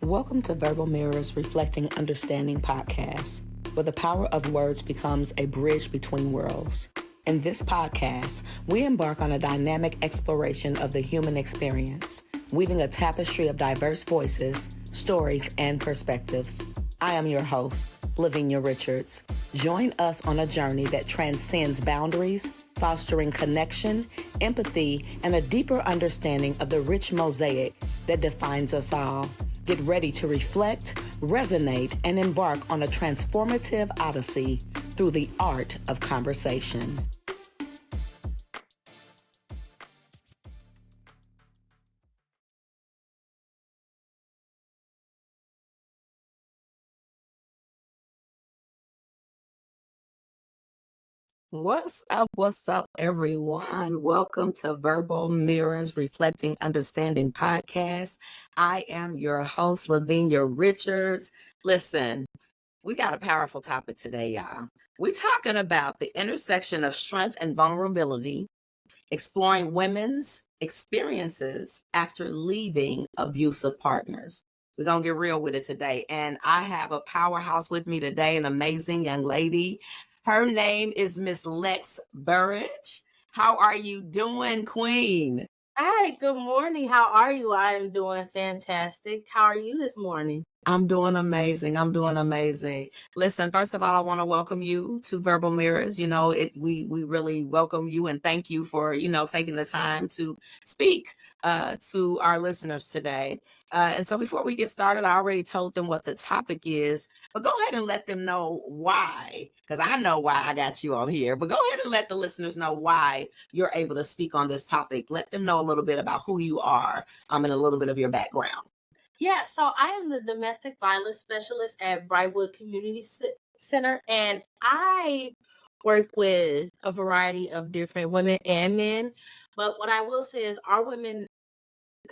Welcome to Verbal Mirrors Reflecting Understanding podcast, where the power of words becomes a bridge between worlds. In this podcast, we embark on a dynamic exploration of the human experience, weaving a tapestry of diverse voices, stories, and perspectives. I am your host, LaVenia Richards. Join us on a journey that transcends boundaries, fostering connection, empathy, and a deeper understanding of the rich mosaic that defines us all. Get ready to reflect, resonate, and embark on a transformative odyssey through the art of conversation. What's up, everyone? Welcome to Verbal Mirrors Reflecting Understanding podcast. I am your host, LaVenia Richards. Listen, we got a powerful topic today, y'all. We're talking about the intersection of strength and vulnerability, exploring women's experiences after leaving abusive partners. We're going to get real with it today. And I have a powerhouse with me today, an amazing young lady. Her name is Miss Lex Burrage. How are you doing, Queen? Hi, good morning. How are you? I am doing fantastic. How are you this morning? I'm doing amazing. Listen, first of all, I want to welcome you to Verbal Mirrors. We really welcome you and thank you for, taking the time to speak to our listeners today. And so before we get started, I already told them what the topic is, but go ahead and let them know why, because I know why I got you on here, but go ahead and let the listeners know why you're able to speak on this topic. Let them know a little bit about who you are and a little bit of your background. Yeah, so I am the domestic violence specialist at Brightwood Community Center, and I work with a variety of different women and men. But what I will say is our women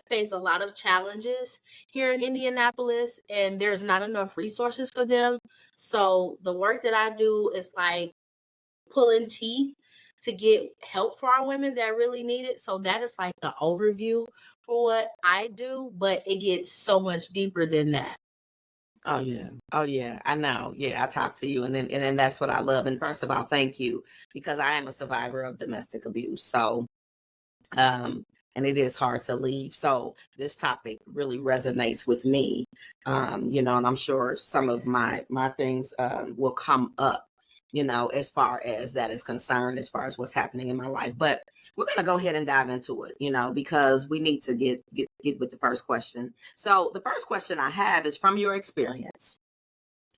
face a lot of challenges here in Indianapolis, and there's not enough resources for them. So the work that I do is like pulling teeth to get help for our women that really need it. So that is like the overview for what I do, but it gets so much deeper than that. Oh yeah. I know. Yeah, I talked to you, and then that's what I love. And first of all, thank you, because I am a survivor of domestic abuse. So, and it is hard to leave. So this topic really resonates with me. And I'm sure some of my things will come up, as far as that is concerned, as far as what's happening in my life. But we're gonna go ahead and dive into it, because we need to get with the first question. So the first question I have is, from your experience,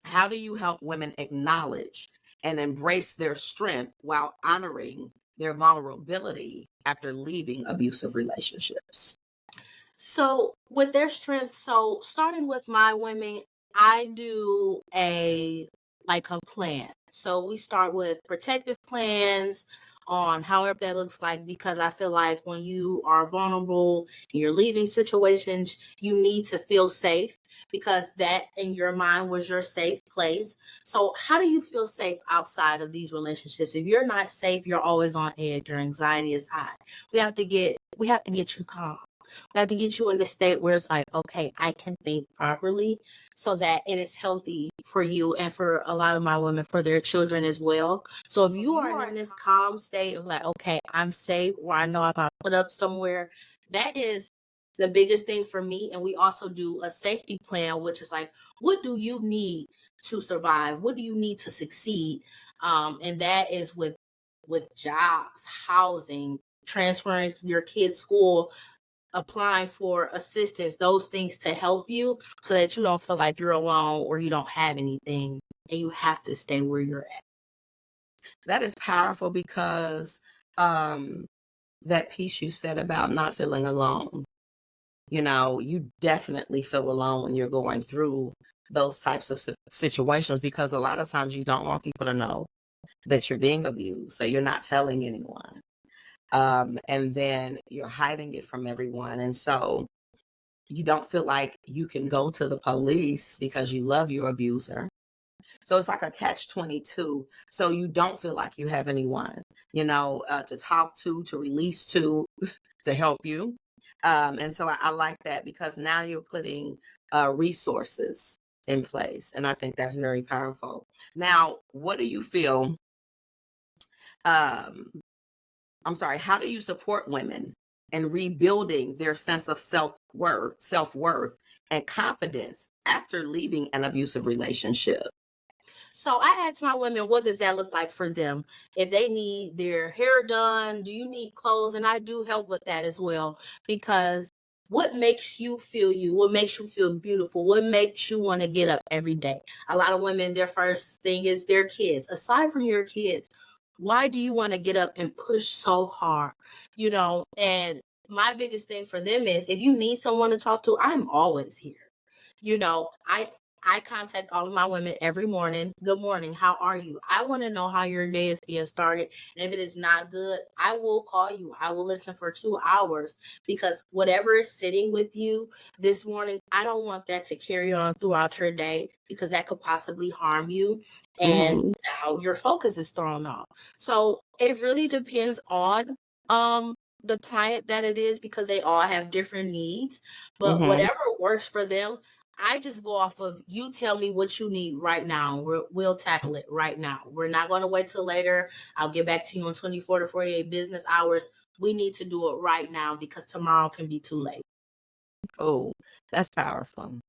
how do you help women acknowledge and embrace their strength while honoring their vulnerability after leaving abusive relationships? So with their strength, so starting with my women, I do a plan. So we start with protective plans on however that looks like, because I feel like when you are vulnerable, you're leaving situations, you need to feel safe, because that in your mind was your safe place. So how do you feel safe outside of these relationships? If you're not safe, you're always on edge, your anxiety is high. We have to get you calm. We have to get you in a state where it's like, okay, I can think properly, so that it is healthy for you and for a lot of my women, for their children as well. So if you are in this calm state of like, okay, I'm safe, or I know if I put up somewhere, that is the biggest thing for me. And we also do a safety plan, which is like, what do you need to survive? What do you need to succeed? And that is with jobs, housing, transferring your kid's school, applying for assistance, those things to help you, so that you don't feel like you're alone or you don't have anything and you have to stay where you're at. That is powerful, because that piece you said about not feeling alone, you definitely feel alone when you're going through those types of situations, because a lot of times you don't want people to know that you're being abused, so you're not telling anyone. And then you're hiding it from everyone. And so you don't feel like you can go to the police because you love your abuser. So it's like a catch-22. So you don't feel like you have anyone, to talk to release to help you. And so I like that, because now you're putting resources in place. And I think that's very powerful. Now, what do you feel? Um, how do you support women in rebuilding their sense of self-worth and confidence after leaving an abusive relationship? So I ask my women, what does that look like for them? If they need their hair done, do you need clothes? And I do help with that as well, because what makes you feel you? What makes you feel beautiful? What makes you want to get up every day? A lot of women, their first thing is their kids. Aside from your kids, why do you want to get up and push so hard? And my biggest thing for them is, if you need someone to talk to, I'm always here. I contact all of my women every morning. Good morning. How are you? I want to know how your day is being started. And if it is not good, I will call you. I will listen for 2 hours, because whatever is sitting with you this morning, I don't want that to carry on throughout your day, because that could possibly harm you. And Mm-hmm. now your focus is thrown off. So it really depends on the client that it is, because they all have different needs. But Mm-hmm. whatever works for them, I just go off of, you tell me what you need right now. We'll tackle it right now. We're not going to wait till later. I'll get back to you in 24 to 48 business hours. We need to do it right now, because tomorrow can be too late. Oh, that's powerful.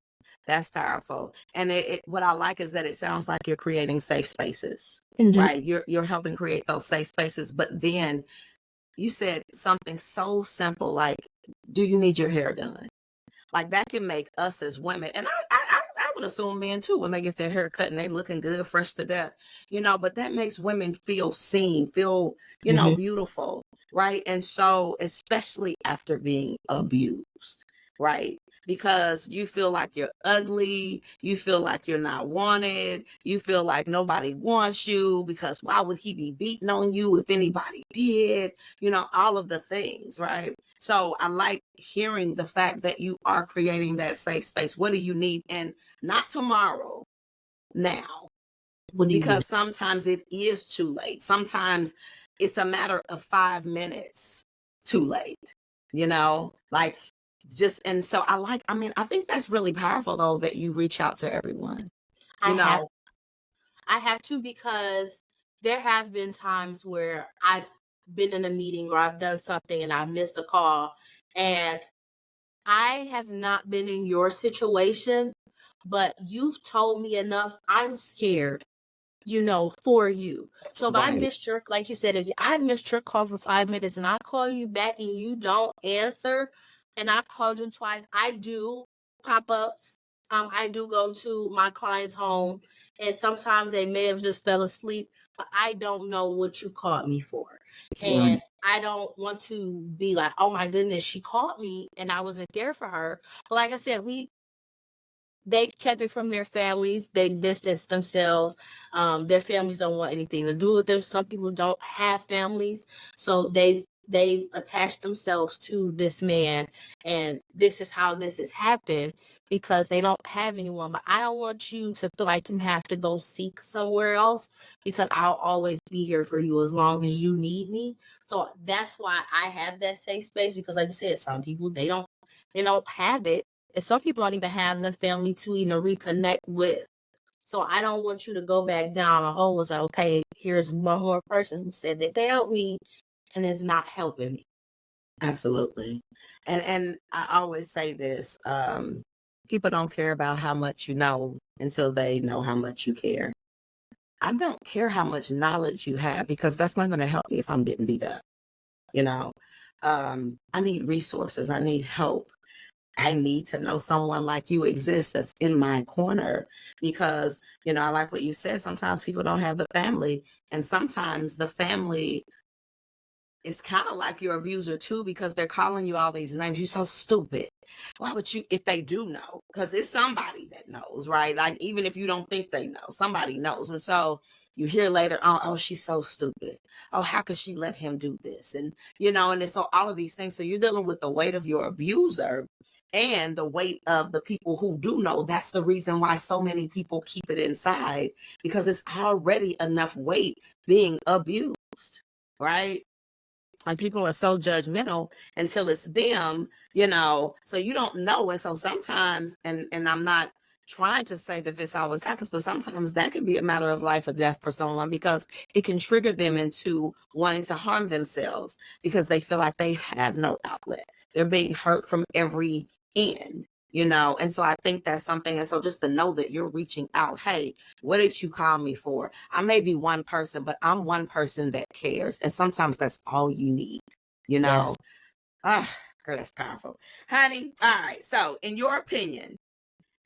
That's powerful. And what I like is that it sounds like you're creating safe spaces, Mhm. right? You're helping create those safe spaces. But then you said something so simple like, do you need your hair done? Like that can make us as women, and I would assume men too, when they get their hair cut and they looking good, fresh to death, but that makes women feel seen, feel, Mhm. beautiful, right? And so, especially after being abused, right? Because you feel like you're ugly, you feel like you're not wanted, you feel like nobody wants you, because why would he be beating on you if anybody did? All of the things, right? So I like hearing the fact that you are creating that safe space. What do you need? And not tomorrow, now, What do you need? because sometimes it is too late. Sometimes it's a matter of 5 minutes too late, like just, and so I think that's really powerful though, that you reach out to everyone, I you have know. I have to, because there have been times where I've been in a meeting or I've done something and I missed a call, and I have not been in your situation, but you've told me enough. I'm scared, for you. That's So if I right. missed your, like you said, if I missed your call for 5 minutes and I call you back and you don't answer, and I've called you twice, I do pop-ups. I do go to my client's home, and sometimes they may have just fell asleep, but I don't know what you called me for. Right. And I don't want to be like, oh my goodness, she called me and I wasn't there for her. But like I said, they kept it from their families. They distanced themselves. Their families don't want anything to do with them. Some people don't have families, so they attach themselves to this man, and this is how this has happened, because they don't have anyone. But I don't want you to feel like you have to go seek somewhere else, because I'll always be here for you as long as you need me. So that's why I have that safe space, because like you said, some people they don't have it, and some people don't even have the family to even reconnect with. So I don't want you to go back down a hole and say, okay, here's one more person who said that they helped me and it's not helping me. Absolutely. And I always say this, people don't care about how much you know until they know how much you care. I don't care how much knowledge you have, because that's not going to help me if I'm getting beat up, you know. I need resources. I need help. I need to know someone like you exists that's in my corner, because, I like what you said. Sometimes people don't have the family, and sometimes the family, it's kind of like your abuser too, because they're calling you all these names. You're so stupid. Why would you, if they do know? Because it's somebody that knows, right? Like, even if you don't think they know, somebody knows. And so you hear later on, oh, she's so stupid. Oh, how could she let him do this? And, and it's so all of these things. So you're dealing with the weight of your abuser and the weight of the people who do know. That's the reason why so many people keep it inside, because it's already enough weight being abused, right? And people are so judgmental until it's them, you know, so you don't know. And so sometimes, and I'm not trying to say that this always happens, but sometimes that can be a matter of life or death for someone, because it can trigger them into wanting to harm themselves because they feel like they have no outlet. They're being hurt from every end, you know. And so I think that's something. And so just to know that you're reaching out, hey, what did you call me for? I may be one person, but I'm one person that cares. And sometimes that's all you need, you know. Yes. Ah, girl, that's powerful. Honey, all right. So in your opinion,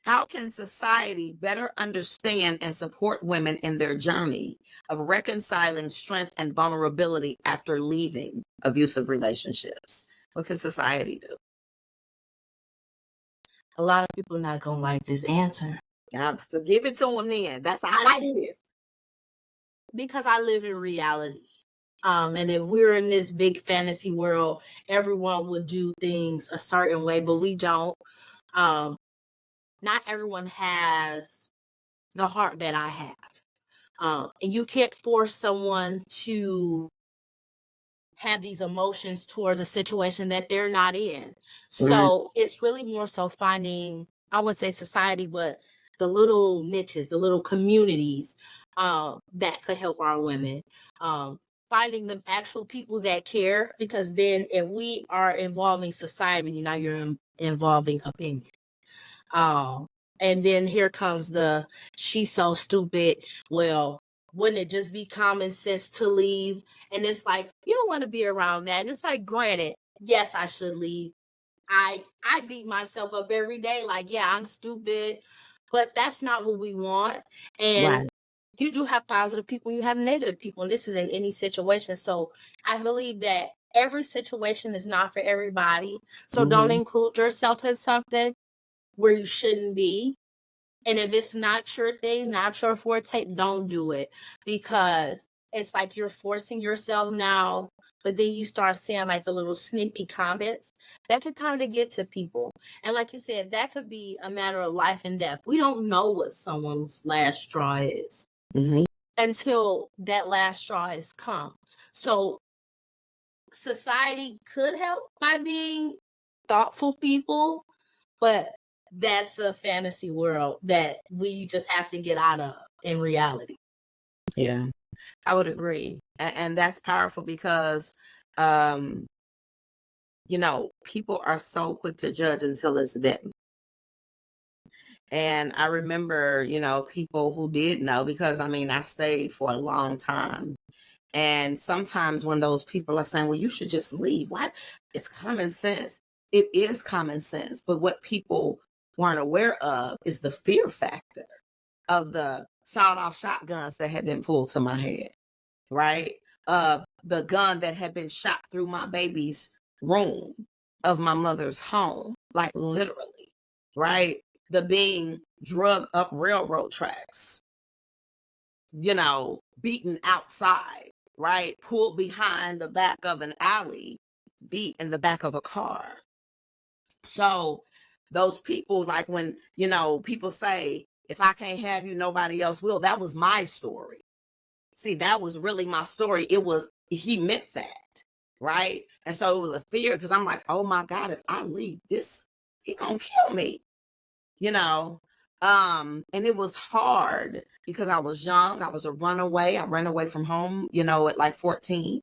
how can society better understand and support women in their journey of reconciling strength and vulnerability after leaving abusive relationships? What can society do? A lot of people are not gonna like this answer. Yeah, so give it to them then. That's I like this. Because I live in reality. And if we're in this big fantasy world, everyone would do things a certain way, but we don't. Um, Not everyone has the heart that I have. And you can't force someone to have these emotions towards a situation that they're not in. Right. So it's really more so finding, I would say society, but the little niches, the little communities that could help our women. Finding the actual people that care, because then if we are involving society, now you're involving opinion. Um, and then here comes the she's so stupid. Well, wouldn't it just be common sense to leave? And it's like you don't want to be around that. And it's like, granted, yes, I should leave. I beat myself up every day, like, yeah, I'm stupid, but that's not what we want. And Right. you do have positive people, you have negative people, and this is in any situation. So I believe that every situation is not for everybody. So don't Mhm. include yourself in something where you shouldn't be. And if it's not your thing, not your forte, don't do it, because it's like you're forcing yourself now. But then you start seeing like the little snippy comments that could kind of get to people. And like you said, that could be a matter of life and death. We don't know what someone's last straw is Mhm. until that last straw has come. So society could help by being thoughtful people, but that's a fantasy world that we just have to get out of in reality. Yeah, I would agree. And that's powerful because um, you know, people are so quick to judge until it's them. And I remember, you know, people who did know, because I mean, I stayed for a long time. And sometimes when those people are saying, well, you should just leave, what? It's common sense. It is common sense. But what people weren't aware of is the fear factor of the sawed off shotguns that had been pulled to my head, right? Of the gun that had been shot through my baby's room of my mother's home, like literally, right? The being drug up railroad tracks, you know, beaten outside, right? Pulled behind the back of an alley, beat in the back of a car. So those people, like when, you know, people say, if I can't have you, nobody else will. That was my story. See, that was really my story. It was, he meant that, right? And so it was a fear because I'm like, oh my God, if I leave this, he gonna kill me, you know? And it was hard because I was young. I was a runaway. I ran away from home, you know, at like 14.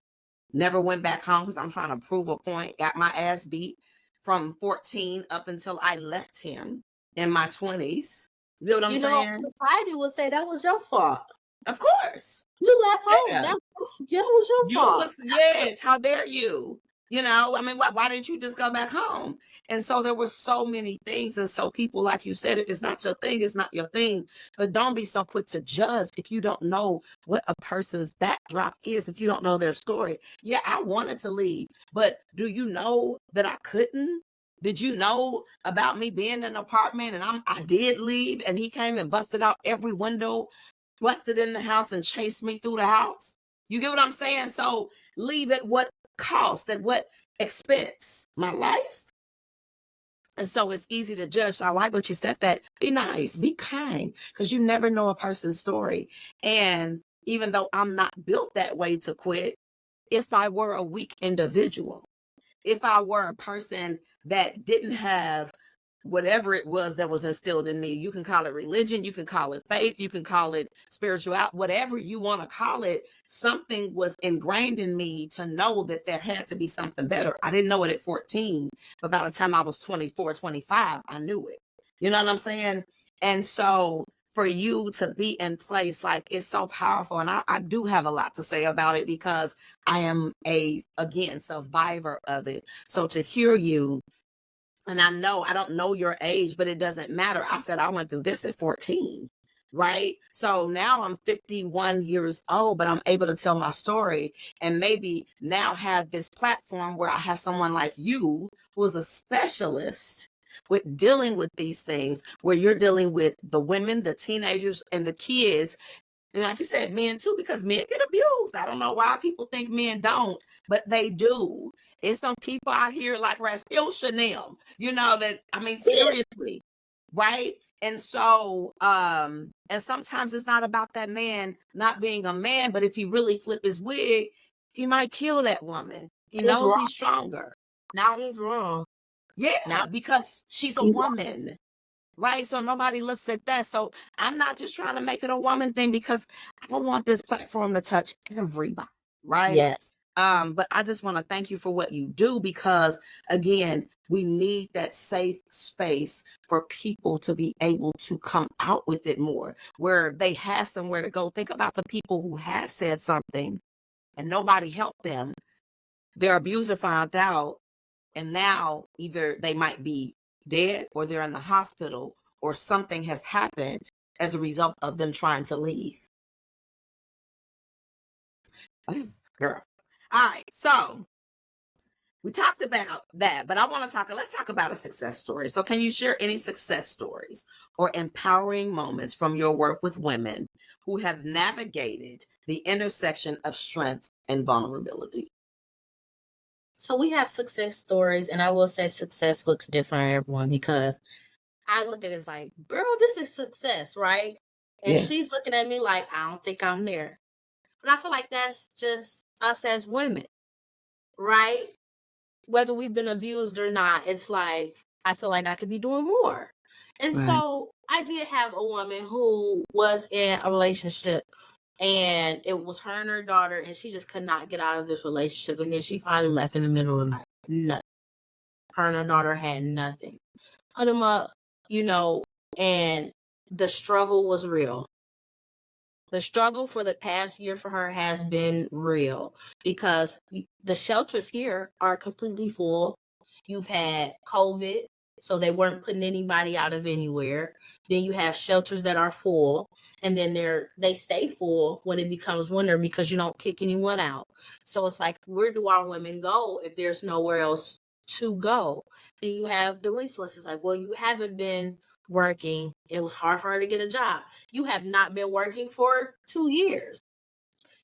Never went back home because I'm trying to prove a point. Got my ass beat from 14 up until I left him in my 20s. You know what I'm You know, saying? society would say that was your fault. Of course. You left home. Yeah. That was your You fault. was, yes, how dare you? You know, I mean, why didn't you just go back home? And so there were so many things. And so people, like you said, if it's not your thing, it's not your thing. But don't be so quick to judge if you don't know what a person's backdrop is, if you don't know their story. Yeah, I wanted to leave, but do you know that I couldn't? Did you know about me being in an apartment and I did leave and he came and busted out every window, busted in the house and chased me through the house? You get what I'm saying? So leave at what cost, at what expense? My life. And so it's easy to judge. So I like what you said, that be nice, be kind, because you never know a person's story. And even though I'm not built that way to quit, if I were a weak individual, if I were a person that didn't have whatever it was that was instilled in me. You can call it religion, you can call it faith, you can call it spirituality, whatever you want to call it. Something was ingrained in me to know that there had to be something better. I didn't know it at 14, but by the time I was 24, 25, I knew it. You know what I'm saying? And so for you to be in place, like, it's so powerful. And I do have a lot to say about it because I am again, survivor of it. So to hear you, and I don't know your age, but it doesn't matter. I said I went through this at 14, right? So now I'm 51 years old, but I'm able to tell my story and maybe now have this platform where I have someone like you who is a specialist with dealing with these things, where you're dealing with the women, the teenagers, and the kids. And like you said, men too, because men get abused. I don't know why people think men don't, but they do. It's some people out here like Rasputin, you know, that, I mean, seriously, right? And so, and sometimes it's not about that man not being a man, but if he really flip his wig, he might kill that woman. He He's knows wrong. he's stronger. Now he's wrong. Yeah, Now because she's a he's wrong. woman. Right. So nobody looks at that. So I'm not just trying to make it a woman thing, because I want this platform to touch everybody. Right. Yes. But I just want to thank you for what you do, because again, we need that safe space for people to be able to come out with it more, where they have somewhere to go. Think about the people who have said something and nobody helped them. Their abuser found out, and now either they might be dead or they're in the hospital, or something has happened as a result of them trying to leave. Girl. All right. So we talked about that, but let's talk about a success story. So can you share any success stories or empowering moments from your work with women who have navigated the intersection of strength and vulnerability? So we have success stories, and I will say success looks different for everyone, because I look at it as like, girl, this is success, right? And Yeah. she's looking at me like, I don't think I'm there. But I feel like that's just us as women, right? Whether we've been abused or not, it's like, I feel like I could be doing more. And Right. so I did have a woman who was in a relationship, and it was her and her daughter, and she just could not get out of this relationship. And then she finally left in the middle of the night. Nothing. Her and her daughter had nothing. Put them up, and the struggle was real. The struggle for the past year for her has been real, because the shelters here are completely full. You've had COVID, so they weren't putting anybody out of anywhere. Then you have shelters that are full, and then they stay full when it becomes winter, because you don't kick anyone out. So it's like, where do our women go if there's nowhere else to go? Then you have the resources, like, well, you haven't been working. It was hard for her to get a job. You have not been working for 2 years.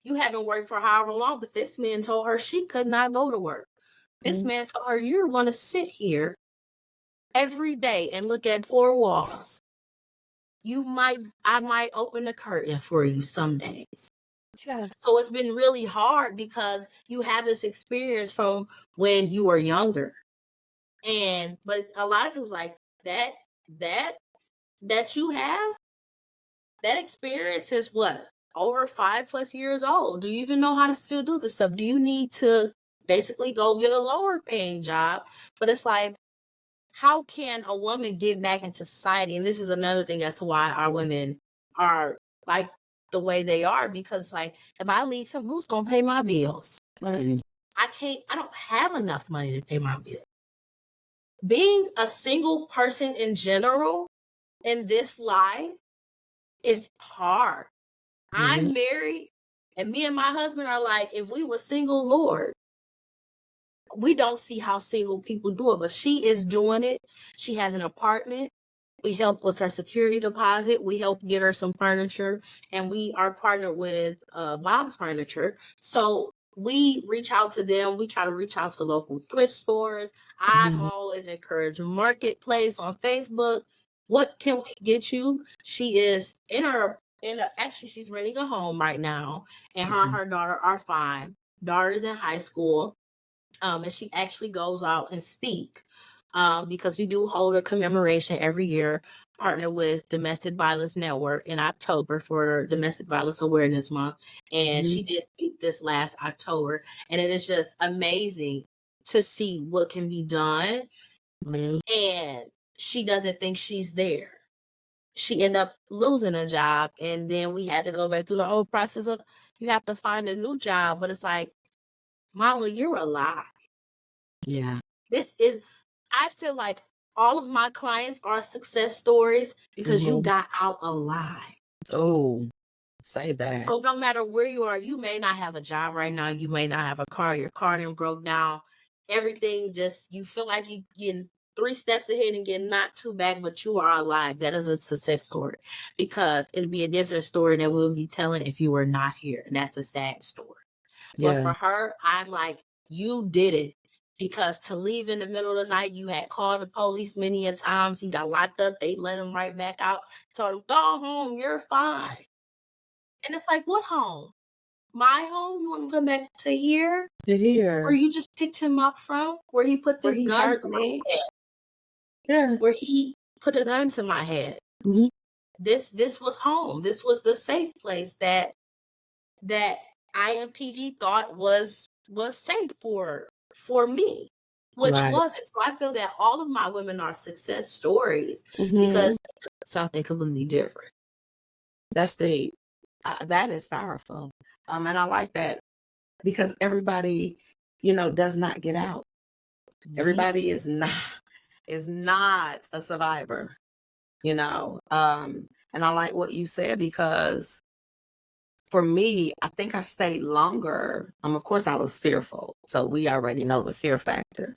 You haven't worked for however long, but this man told her she could not go to work. This man told her, you're going to sit here every day and look at 4 walls. I might open the curtain for you some days. Yeah. So it's been really hard, because you have this experience from when you were younger. But a lot of people's like, that you have, that experience is what? Over 5+ years old. Do you even know how to still do this stuff? Do you need to basically go get a lower paying job? But it's like, how can a woman get back into society? And this is another thing as to why our women are like the way they are, because like, if I leave him, who's gonna pay my bills? Right. I don't have enough money to pay my bills. Being a single person in general in this life is hard. I'm married, and me and my husband are like, if we were single, Lord, we don't see how single people do it, but she is doing it. She has an apartment. We help with her security deposit. We help get her some furniture, and we are partnered with Bob's Furniture. So we reach out to them. We try to reach out to local thrift stores. I always encourage Marketplace on Facebook. What can we get you? She is actually she's renting a home right now, and her and her daughter are fine. daughter's in high school, and she actually goes out and speak, because we do hold a commemoration every year, partner with Domestic Violence Network in October for Domestic Violence Awareness Month. And she did speak this last October, and it is just amazing to see what can be done. And she doesn't think she's there. She ended up losing a job, and then we had to go back through the whole process of you have to find a new job. But it's like, Mama, you're alive. Yeah. This is, I feel like all of my clients are success stories because you got out alive. Oh, say that. So no matter where you are, you may not have a job right now. You may not have a car. Your car didn't broke down. Everything just, you feel like you getting 3 steps ahead and getting knocked 2 back, but you are alive. That is a success story, because it'd be a different story that we'll be telling if you were not here. And that's a sad story. But Yeah. for her, I'm like, you did it. Because to leave in the middle of the night, you had called the police many a times. He got locked up. They let him right back out. Told him, go home. You're fine. And it's like, what home? My home? You want to come back to here? To here. Where you just picked him up from? Where he put this gun hurt to my me. head? Yeah. Where he put a gun to my head. Mhm. This was home. This was the safe place that IMPD thought was safe for me, which Right. wasn't. So I feel that all of my women are success stories because something completely different. That's that is powerful. And I like that because everybody, does not get out. Everybody is not a survivor, And I like what you said because for me, I think I stayed longer. Of course I was fearful. So we already know the fear factor.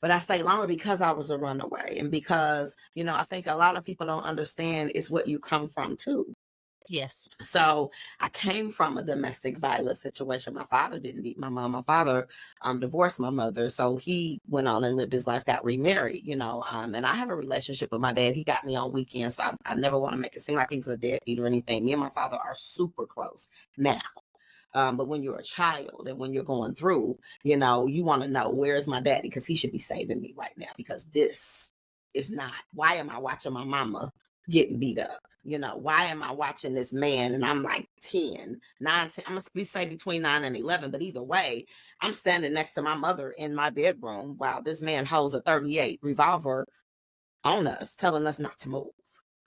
But I stayed longer because I was a runaway and because, I think a lot of people don't understand is what you come from too. Yes. So I came from a domestic violence situation. My father didn't beat my mom. My father divorced my mother. So he went on and lived his life, got remarried, and I have a relationship with my dad. He got me on weekends. So I never want to make it seem like he was a deadbeat or anything. Me and my father are super close now. But when you're a child and when you're going through, you want to know, where is my daddy? Because he should be saving me right now, because this is not, why am I watching my mama getting beat up? Why am I watching this man? And I'm like 10, 9, 10, I'm going to say between 9 and 11, but either way, I'm standing next to my mother in my bedroom while this man holds a 38 revolver on us, telling us not to move.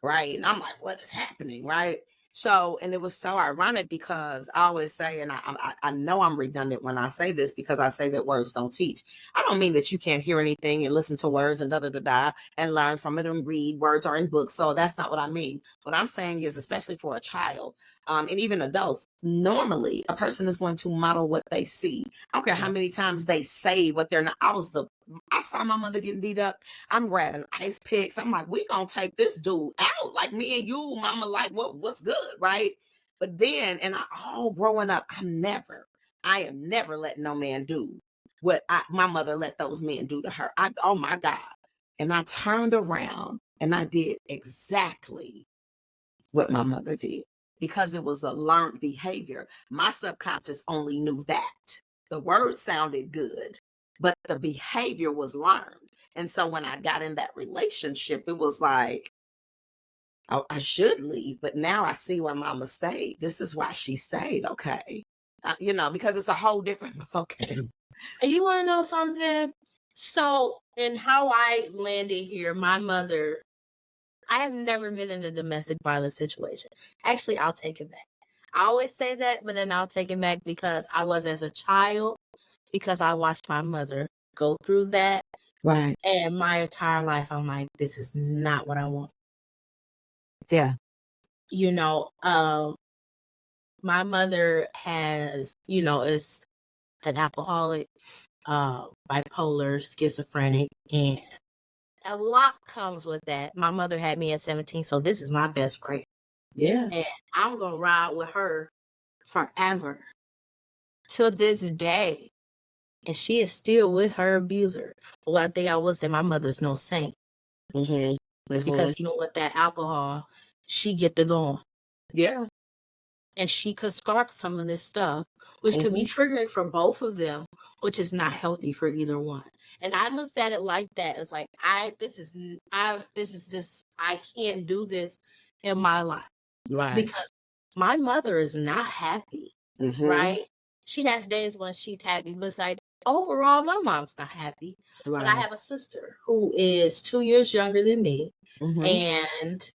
Right. And I'm like, what is happening? Right. So, and it was so ironic because I always say, and I know I'm redundant when I say this because I say that words don't teach. I don't mean that you can't hear anything and listen to words and and learn from it and read. Words are in books. So that's not what I mean. What I'm saying is, especially for a child, and even adults, normally a person is going to model what they see. I don't care how many times they say what they're not. I saw my mother getting beat up. I'm grabbing ice picks. I'm like, we gonna take this dude out. Like, me and you, mama, like, what's good, right? But then, and all growing up, I am never letting no man do what my mother let those men do to her. Oh my God. And I turned around and I did exactly what my mother did because it was a learned behavior. My subconscious only knew that. The word sounded good, but the behavior was learned. And so when I got in that relationship, it was like, oh, I should leave, but now I see why mama stayed. This is why she stayed. Okay. Because it's a whole different okay. And you want to know something? So, and how I landed here, my mother, I have never been in a domestic violence situation. Actually, I'll take it back. I always say that, but then I'll take it back because I was as a child, because I watched my mother go through that. Right. And my entire life, I'm like, this is not what I want. Yeah. My mother has, is an alcoholic, bipolar, schizophrenic, and a lot comes with that. My mother had me at 17, so this is my best friend. Yeah. And I'm going to ride with her forever till this day. And she is still with her abuser. But one thing I will say, my mother's no saint. Because you know what, that alcohol, she get the going. Yeah. and she could spark some of this stuff, which could be triggering for both of them, which is not healthy for either one. And I looked at it like that. It's like this is just I can't do this in my life. Right. Because my mother is not happy. Right? She has days when she's happy, but it's like overall my mom's not happy. But I have a sister who is 2 years younger than me, and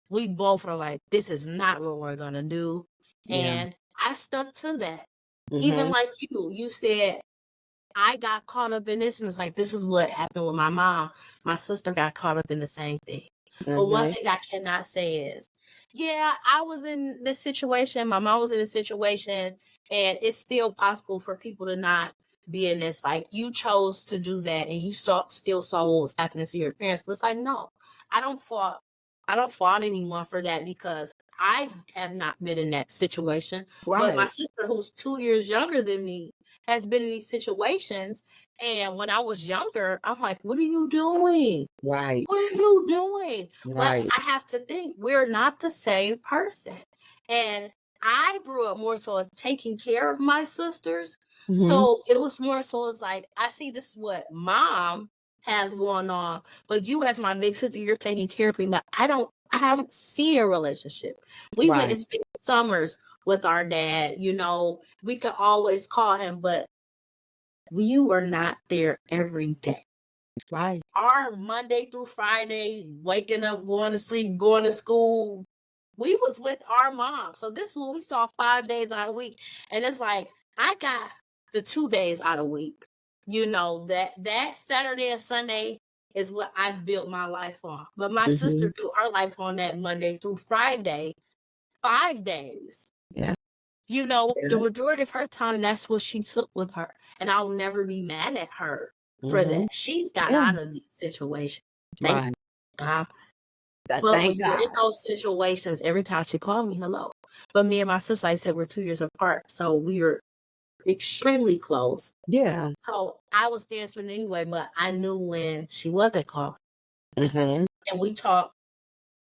we both are like, this is not what we're gonna do. And I stuck to that. Even like you said, I got caught up in this, and it's like, this is what happened with my mom. My sister got caught up in the same thing. But one thing I cannot say is, yeah, I was in this situation, my mom was in this situation, and it's still possible for people to not be in this. Like, you chose to do that, and you still saw what was happening to your parents. But it's like, no, I don't fault anyone for that, because I have not been in that situation. But my sister, who's 2 years younger than me, has been in these situations. And when I was younger, I'm like, what are you doing? Right. What are you doing? Right. But I have to think, we're not the same person. And I grew up more so as taking care of my sisters. So it was more so as like, I see this is what mom has going on, but you as my big sister, you're taking care of me. But I don't see a relationship. It's been summers with our dad, we could always call him, but we were not there every day. Right. Our Monday through Friday, waking up, going to sleep, going to school, we was with our mom. So this is what we saw 5 days out of the week. And it's like, I got the 2 days out of the week. That Saturday and Sunday is what I've built my life on. But my sister built her life on that Monday through Friday, 5 days. Yeah. The majority of her time, that's what she took with her. And I'll never be mad at her for that. She's got out of the situation. Thank God. But when you're in those situations, every time she called me, hello. But me and my sister, like I said, we're 2 years apart. So we were extremely close. Yeah. So I was dancing anyway, but I knew when she wasn't calling. And we talked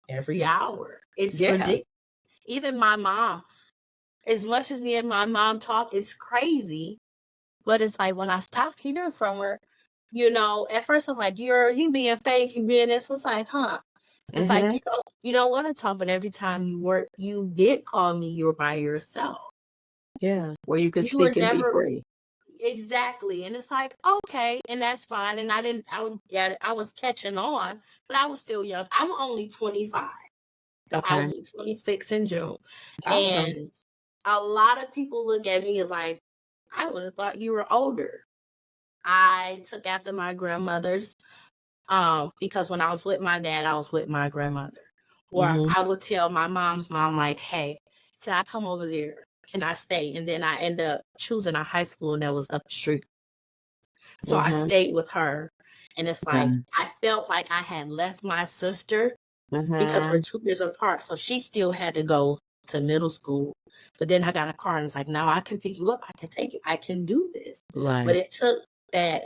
every hour. It's ridiculous. Even my mom, as much as me and my mom talk, it's crazy. But it's like, when I stopped hearing from her, at first I'm like, you being fake, you being this. It's like, huh? It's like, you don't want to talk, but every time you did call me, you were by yourself. Yeah. Where you could speak and be free. Exactly. And it's like, okay, and that's fine. And I was catching on, but I was still young. I'm only 25. Okay. I'll be 26 in June. Awesome. And a lot of people look at me as like, I would have thought you were older. I took after my grandmothers, because when I was with my dad, I was with my grandmother. Or I would tell my mom's mom, like, hey, can I come over there? Can I stay? And then I end up choosing a high school that was up the street. So I stayed with her. And it's like, I felt like I had left my sister because we're 2 years apart. So she still had to go to middle school. But then I got a car, and it's like, now I can pick you up. I can take you. I can do this. But it took that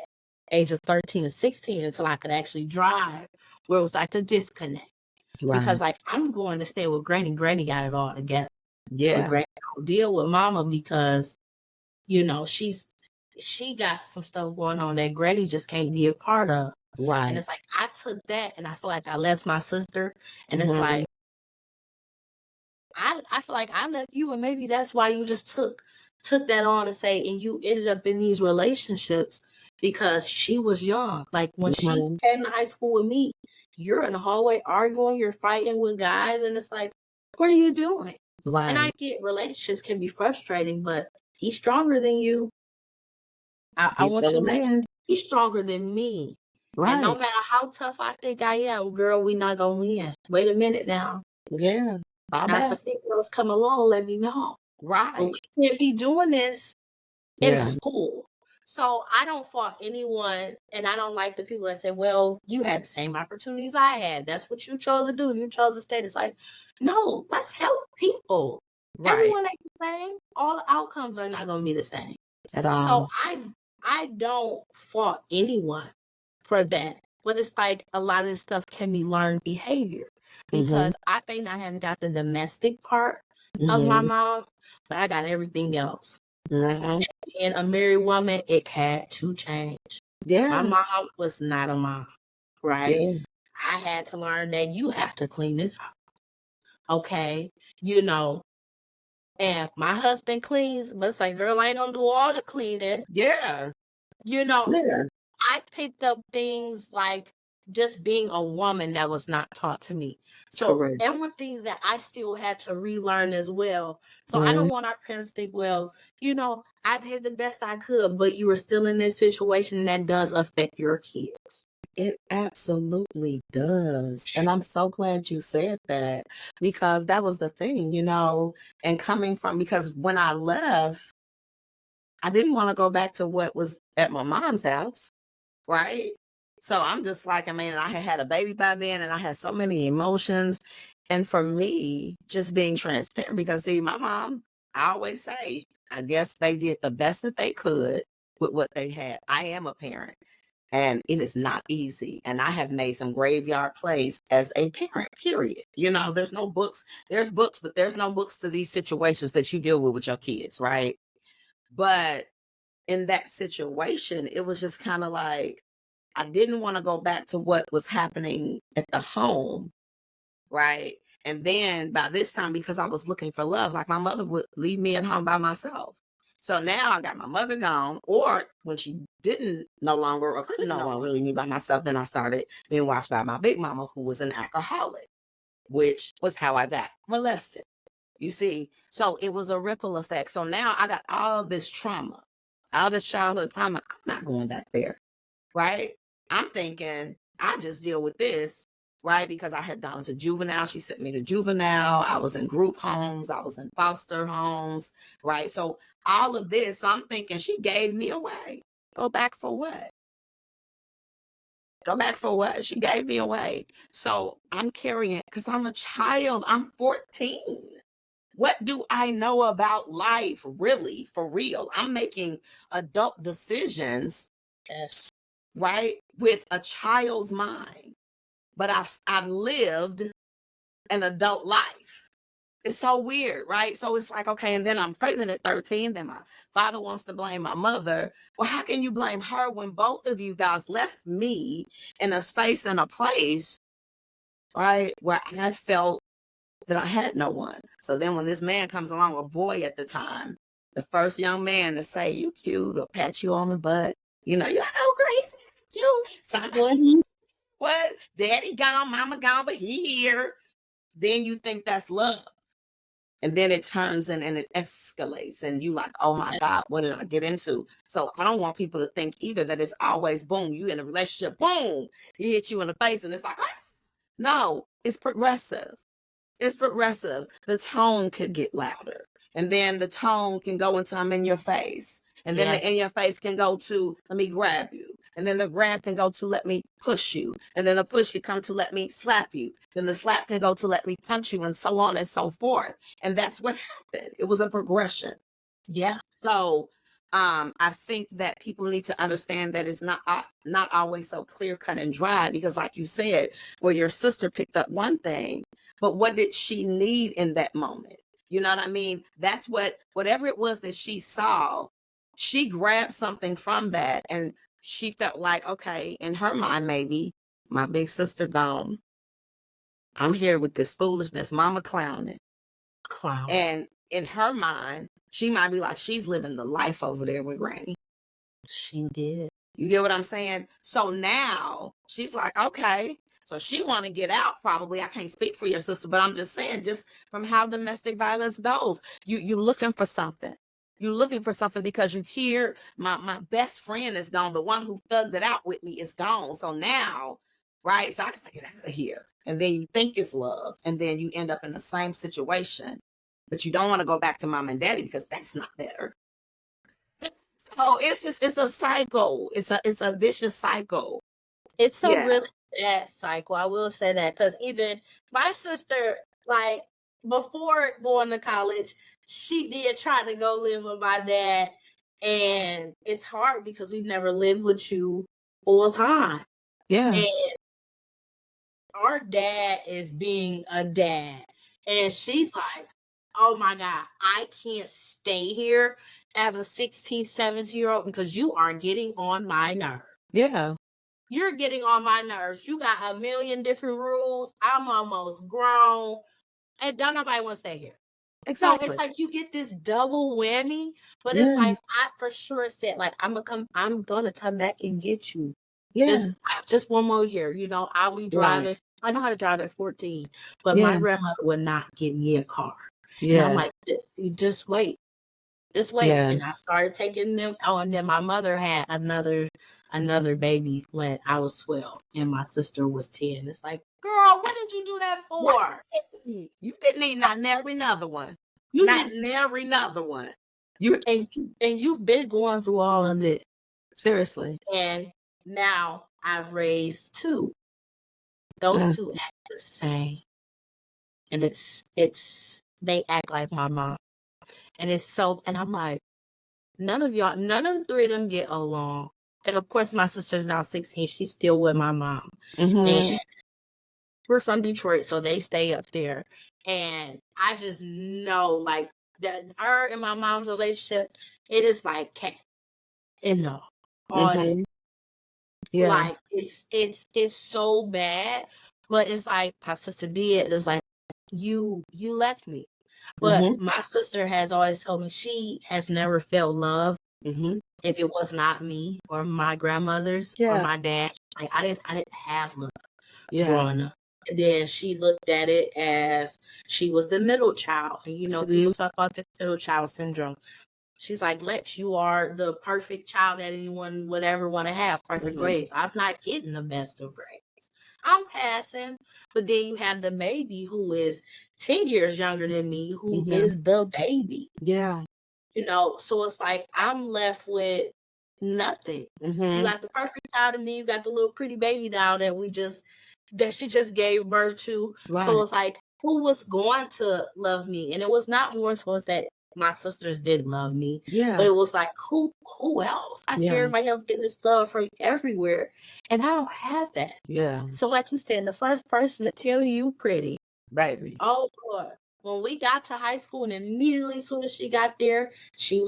age of 13 and 16 until I could actually drive, where it was like a disconnect. Because like, I'm going to stay with Granny. Granny got it all together. But Granny don't deal with Mama because, she got some stuff going on that Granny just can't be a part of. And it's like, I took that, and I feel like I left my sister. And it's like, I feel like I left you, and maybe that's why you just took that on to say, and you ended up in these relationships because she was young. Like, when she came to high school with me, you're in the hallway arguing, you're fighting with guys, and it's like, what are you doing? And I get relationships can be frustrating, but he's stronger than you. I want you to know, he's stronger than me. And no matter how tough I think I am, girl, we not gonna win. Wait a minute now. Yeah. Now, some females come along, let me know. But we can't be doing this in school. So I don't fault anyone, and I don't like the people that say, well, you had the same opportunities I had. That's what you chose to do. You chose to stay. It's like, no, let's help people. Everyone ain't the same. All the outcomes are not going to be the same. At all. So I don't fault anyone for that. But it's like, a lot of this stuff can be learned behavior. Because I may not have got the domestic part, of my Mm-hmm. mom, but I got everything else. Mm-hmm. Being a married woman, it had to change. My Yeah. mom was not a mom, right? Yeah. I had to learn that you have to clean this up, okay? You know, and my husband cleans, but it's like, girl, I ain't gonna do all the cleaning. Yeah. You know, Yeah. I picked up things like just being a woman that was not taught to me. So Correct. there were things that I still had to relearn as well. So I Mm, don't want our parents to think, well, I did the best I could, but you were still in this situation that does affect your kids. it absolutely does. And I'm so glad you said that because that was the thing, and coming from, because when I left, I didn't want to go back to what was at my mom's house. Right? So I'm just like, I mean, I had a baby by then and I had so many emotions. And for me, just being transparent, because see, my mom, I always say, I guess they did the best that they could with what they had. I am a parent and it is not easy. And I have made some graveyard plays as a parent, period. There's no books. There's books, but there's no books to these situations that you deal with your kids, right? But in that situation, it was just kind of like, I didn't want to go back to what was happening at the home, right? And then by this time, because I was looking for love, like my mother would leave me at home by myself. So now I got my mother gone, or when she didn't no longer or could no longer leave me by myself, then I started being watched by my big mama, who was an alcoholic, which was how I got molested. You see, so it was a ripple effect. So now I got all this trauma, all this childhood trauma. I'm not going back there, right? I'm thinking I just deal with this, right? Because I had gone to juvenile. She sent me to juvenile. I was in group homes. I was in foster homes, right? So all of this, so I'm thinking she gave me away. Go back for what? Go back for what? She gave me away. So I'm carrying it because I'm a child. I'm 14. What do I know about life, really, for real? I'm making adult decisions, Yes. right, with a child's mind. But I've lived an adult life. It's so weird, right? So it's like, okay, and then I'm pregnant at 13. Then my father wants to blame my mother. Well, how can you blame her when both of you guys left me in a space and a place, right, where I felt that I had no one? So then when this man comes along, a boy at the time, the first young man to say, you cute, or pat you on the butt, you're like, oh, Grace, cute. Somebody, what? Daddy gone, mama gone, but he here. Then you think that's love. And then it turns and it escalates. And you like, oh my God, what did I get into? So I don't want people to think either that it's always boom, you in a relationship, boom, he hit you in the face and it's like, ah. No, it's progressive. It's progressive. The tone could get louder. And then the tone can go into I'm in your face. And then the Yes. in your face can go to let me grab you. And then the grab can go to let me push you. And then the push can come to let me slap you. Then the slap can go to let me punch you, and so on and so forth. And that's what happened. It was a progression. Yeah. So I think that people need to understand that it's not always so clear cut and dry, because like you said, well, your sister picked up one thing, but what did she need in that moment? You know what I mean? That's whatever it was that she saw, she grabbed something from that, and she felt like, okay, in her mind, maybe my big sister gone. I'm here with this foolishness, mama clowning. Clown. And in her mind, she might be like, she's living the life over there with Granny. She did. You get what I'm saying? So now she's like, okay. So she want to get out probably. I can't speak for your sister, but I'm just saying, just from how domestic violence goes, you looking for something. You're looking for something because you hear my best friend is gone. The one who thugged it out with me is gone. So now, right? So I gotta get out of here. And then you think it's love. And then you end up in the same situation. But you don't want to go back to mom and daddy because that's not better. So it's a cycle. It's a vicious cycle. It's a Yeah. really bad cycle. I will say that because even my sister, like before going to college, she did try to go live with my dad, and it's hard because we've never lived with you all the time. Yeah. And our dad is being a dad, and she's like, oh my God, I can't stay here as a 16, 17-year-old because you are getting on my nerves. Yeah. You're getting on my nerves. You got a million different rules. I'm almost grown. And don't nobody want to stay here. So it's Exactly. like you get this double whammy, but it's Yeah. like I for sure said, like, I'm gonna come back and get you. Yeah. Just one more year, you know, I'll be Right. driving. I know how to drive at 14, but my Yeah. grandmother would not give me a car. And I'm Yeah. like, you just wait. Just wait. Yeah. And I started taking them. Oh, and then my mother had another baby when I was 12 and my sister was 10. It's like, girl, what did you do that for? You didn't need not nary another one. You Not did, nary another one. You and you've been going through all of it. seriously. And now I've raised two. Those Mm. two act the same. And it's they act like my mom. And it's so, and I'm like, none of the three of them get along. And of course, my sister's now 16. She's still with my mom. Mm-hmm. And we're from Detroit, so they stay up there. And I just know, like, that her and my mom's relationship, it is like cat and dog. Mm-hmm. Yeah. Like, it's so bad. But it's like my sister did. It's like, you left me. But Mm-hmm. my sister has always told me she has never felt love Mm-hmm. if it was not me or my grandmothers or Yeah. my dad. Like, I didn't have love Yeah. growing up. And then she looked at it as she was the middle child. And you know, people talk about this middle child syndrome. She's like, Lex, you are the perfect child that anyone would ever want to have. Perfect grades. I'm not getting the best of grades. I'm passing. But then you have the baby who is 10 years younger than me, who is the baby. Yeah. You know, so it's like I'm left with nothing. Mm-hmm. You got the perfect child and then you got the little pretty baby doll that she just gave birth to. Right. So it's like, who was going to love me? And it was not more supposed that my sisters didn't love me. Yeah. But it was like, who else? I see everybody else getting this love from everywhere. And I don't have that. Yeah. So like you said, the first person to tell you pretty. Baby. Oh Lord. When we got to high school and immediately as soon as she got there, she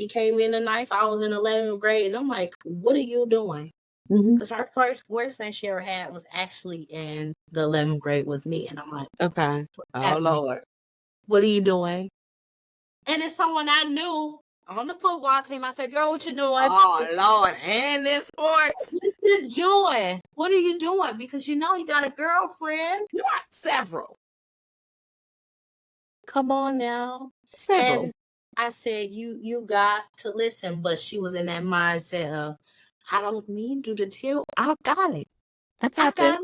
came in the ninth. I was in 11th grade and I'm like, what are you doing? Because her first boyfriend she ever had was actually in the 11th grade with me. And I'm like, okay. Oh Lord. What are you doing? And it's someone I knew on the football team. I said, girl, what you doing? Oh Lord. And in sports. What are you doing? What are you doing? Because you know you got a girlfriend. You got several. Come on now. Several. And I said, you got to listen. But she was in that mindset of, I don't need you to tell. I got it. I got it.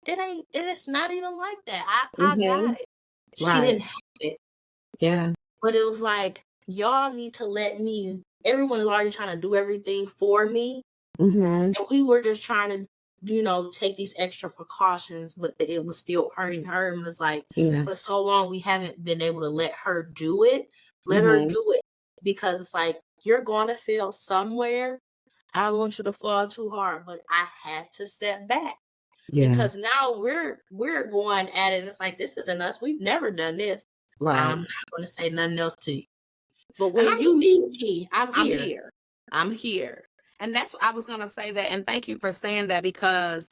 It is not even like that. I got it. She didn't have it. Yeah. But it was like, y'all need to let me, everyone is already trying to do everything for me. And we were just trying to, you know, take these extra precautions, but it was still hurting her. And it's like, for so long, we haven't been able to let her do it. Let her do it. Because it's like, you're going to fail somewhere. I don't want you to fall too hard, but I had to step back. Yeah. Because now we're going at it. It's like, this isn't us. We've never done this. Right. I'm not going to say nothing else to you. But when you need me, I'm here. I'm here. And that's what I was going to say that. And thank you for saying that, because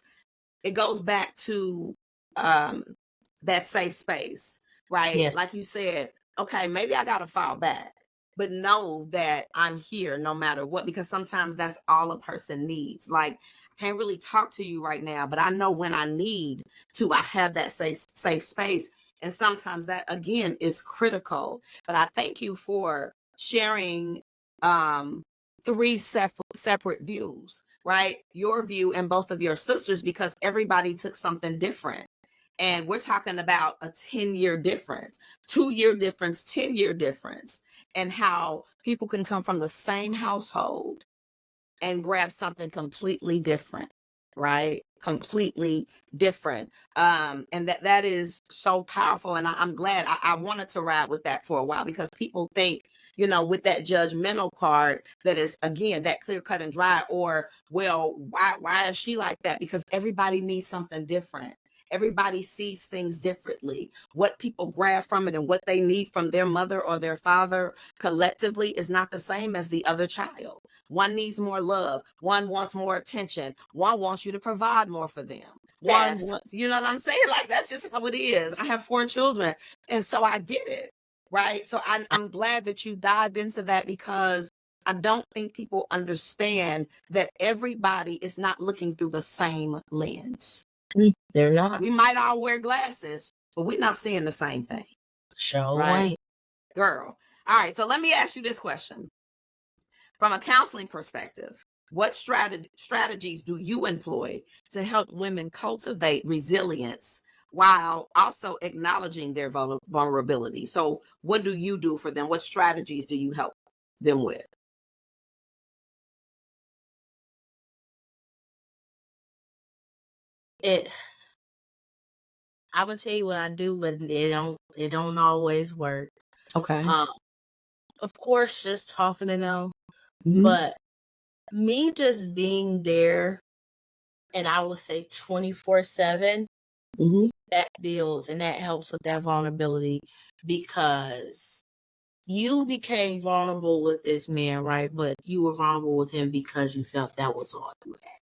it goes back to that safe space, right? Yes. Like you said, okay, maybe I got to fall back, but know that I'm here no matter what, because sometimes that's all a person needs. Like, I can't really talk to you right now, but I know when I need to, I have that safe space. And sometimes that, again, is critical. But I thank you for sharing three separate views, right? Your view and both of your sisters, because everybody took something different. And we're talking about a 10-year difference, 2-year difference, 10-year difference, and how people can come from the same household and grab something completely different, right? Completely different. And that is so powerful. And I'm glad I wanted to ride with that for a while, because people think, you know, with that judgmental part, that is, again, that clear cut and dry, or, well, why is she like that? Because everybody needs something different. Everybody sees things differently. What people grab from it and what they need from their mother or their father collectively is not the same as the other child. One needs more love. One wants more attention. One wants you to provide more for them. One Yes. wants, you know what I'm saying? Like, that's just how it is. I have 4 children, and so I get it, right? So I'm glad that you dived into that, because I don't think people understand that everybody is not looking through the same lens. They're not. We might all wear glasses, but we're not seeing the same thing, Show right? ain't. Girl. All right, so let me ask you this question. From a counseling perspective, what strategies do you employ to help women cultivate resilience while also acknowledging their vulnerability? So what do you do for them? What strategies do you help them with? I would tell you what I do, but it don't always work. Okay. Um, of course, just talking to them, Mm-hmm. but me just being there, and I would say 24/7, Mm-hmm. that builds and that helps with that vulnerability, because you became vulnerable with this man, right? But you were vulnerable with him because you felt that was all you had.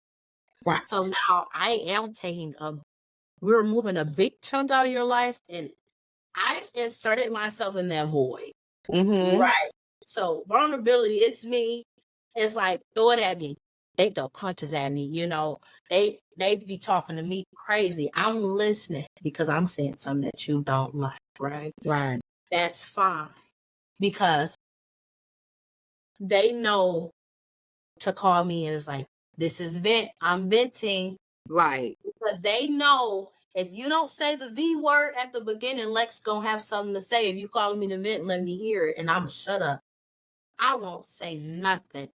Right. So now I am we're removing a big chunk out of your life, and I inserted myself in that void. Mm-hmm. Right. So vulnerability, it's me. It's like, throw it at me. They throw punches at me, They be talking to me crazy. I'm listening because I'm saying something that you don't like, right? Right. That's fine. Because they know to call me, and it's like, this is I'm venting. Right. Because they know if you don't say the V word at the beginning, Lex gonna have something to say. If you calling me to vent, let me hear it, and I'm shut up. I won't say nothing.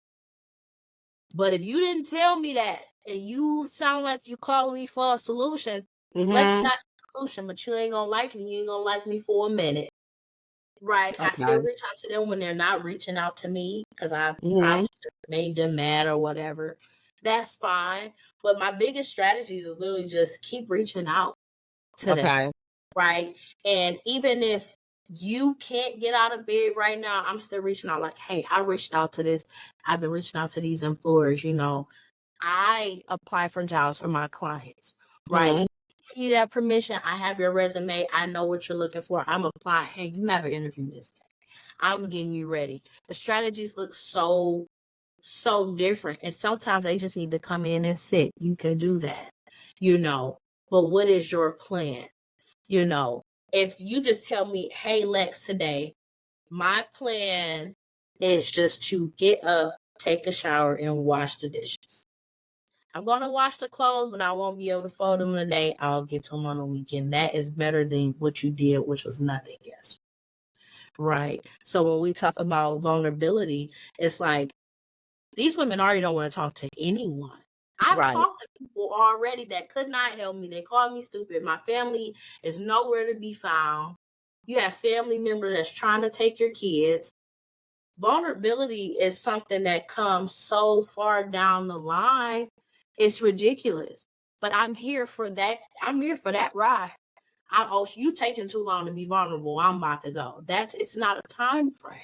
But if you didn't tell me that, and you sound like you calling me for a solution, Lex Mm-hmm. got a solution, but you ain't gonna like me. You ain't gonna like me for a minute. Right? I still Okay. reach out to them when they're not reaching out to me, because I Mm-hmm. probably made them mad or whatever. That's fine. But my biggest strategies is literally just keep reaching out to them. Okay. Right? And even if you can't get out of bed right now, I'm still reaching out like, hey, I reached out to this. I've been reaching out to these employers, I apply for jobs for my clients, right? Mm-hmm. Give you that permission. I have your resume. I know what you're looking for. I'm applying. Hey, you never interviewed this. I'm getting you ready. The strategies look so different. And sometimes they just need to come in and sit. You can do that, But what is your plan? If you just tell me, hey, Lex, today, my plan is just to get up, take a shower, and wash the dishes. I'm going to wash the clothes, but I won't be able to fold them today. I'll get to them on the weekend. That is better than what you did, which was nothing yesterday. Right. So when we talk about vulnerability, it's like, these women already don't want to talk to anyone. I've Right. talked to people already that could not help me. They called me stupid. My family is nowhere to be found. You have family members that's trying to take your kids. Vulnerability is something that comes so far down the line. It's ridiculous. But I'm here for that. I'm here for that ride. You taking too long to be vulnerable. I'm about to go. It's not a time frame.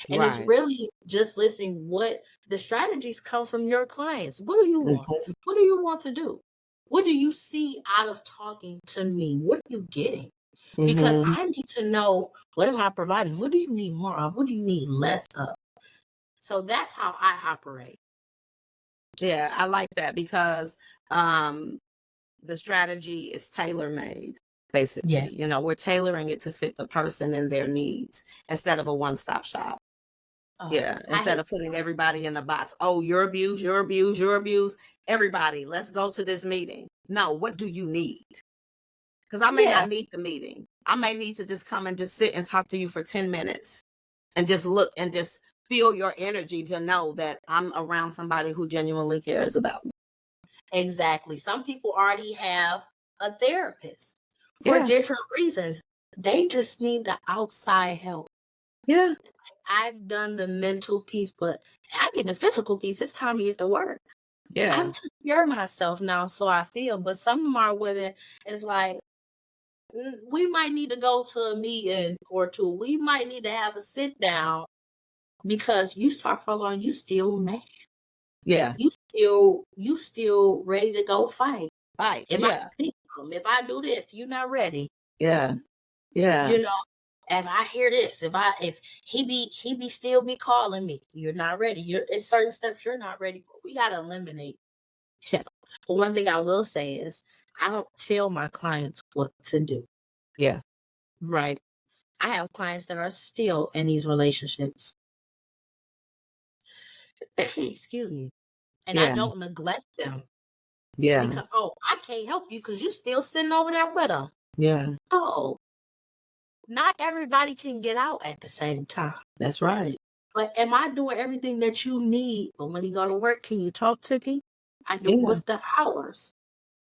And it's Right. really just listening what the strategies come from your clients. What do you want? Mm-hmm. What do you want to do? What do you see out of talking to me? What are you getting? Because Mm-hmm. I need to know, what am I providing? What do you need more of? What do you need less of? So that's how I operate. Yeah, I like that, because um the strategy is tailor made, basically. Yes. We're tailoring it to fit the person and their needs instead of a one-stop shop. Oh, Yeah, I instead hate of putting everybody in a box. Oh, you're abused, you're abused, you're abused. Everybody, let's go to this meeting. No, what do you need? Because I may Yeah, not need the meeting. I may need to just come and just sit and talk to you for 10 minutes and just look and just feel your energy to know that I'm around somebody who genuinely cares about me. exactly. Some people already have a therapist for Yeah, different reasons. They just need the outside help. yeah, I've done the mental piece, but I get the physical piece. It's time to get to work. Yeah. I've took care of myself now, so I feel. But some of our women is like, we might need to go to a meeting or two. We might need to have a sit down because you talk for long. You still mad. Yeah. You still ready to go fight. Right. If I Yeah. see him, if I do this, you're not ready. Yeah. Yeah. You know, if I hear this, if he be still be calling me, you're not ready. It's certain steps you're not ready for. We gotta eliminate. Yeah. But one thing I will say is I don't tell my clients what to do. Yeah. Right. I have clients that are still in these relationships. Excuse me. And I Yeah. don't neglect them Yeah. because I can't help you because you're still sitting over there with them. Yeah. Oh, not everybody can get out at the same time. That's right. But am I doing everything that you need? But when you go to work, can you talk to me? I do. Yeah. What's the hours?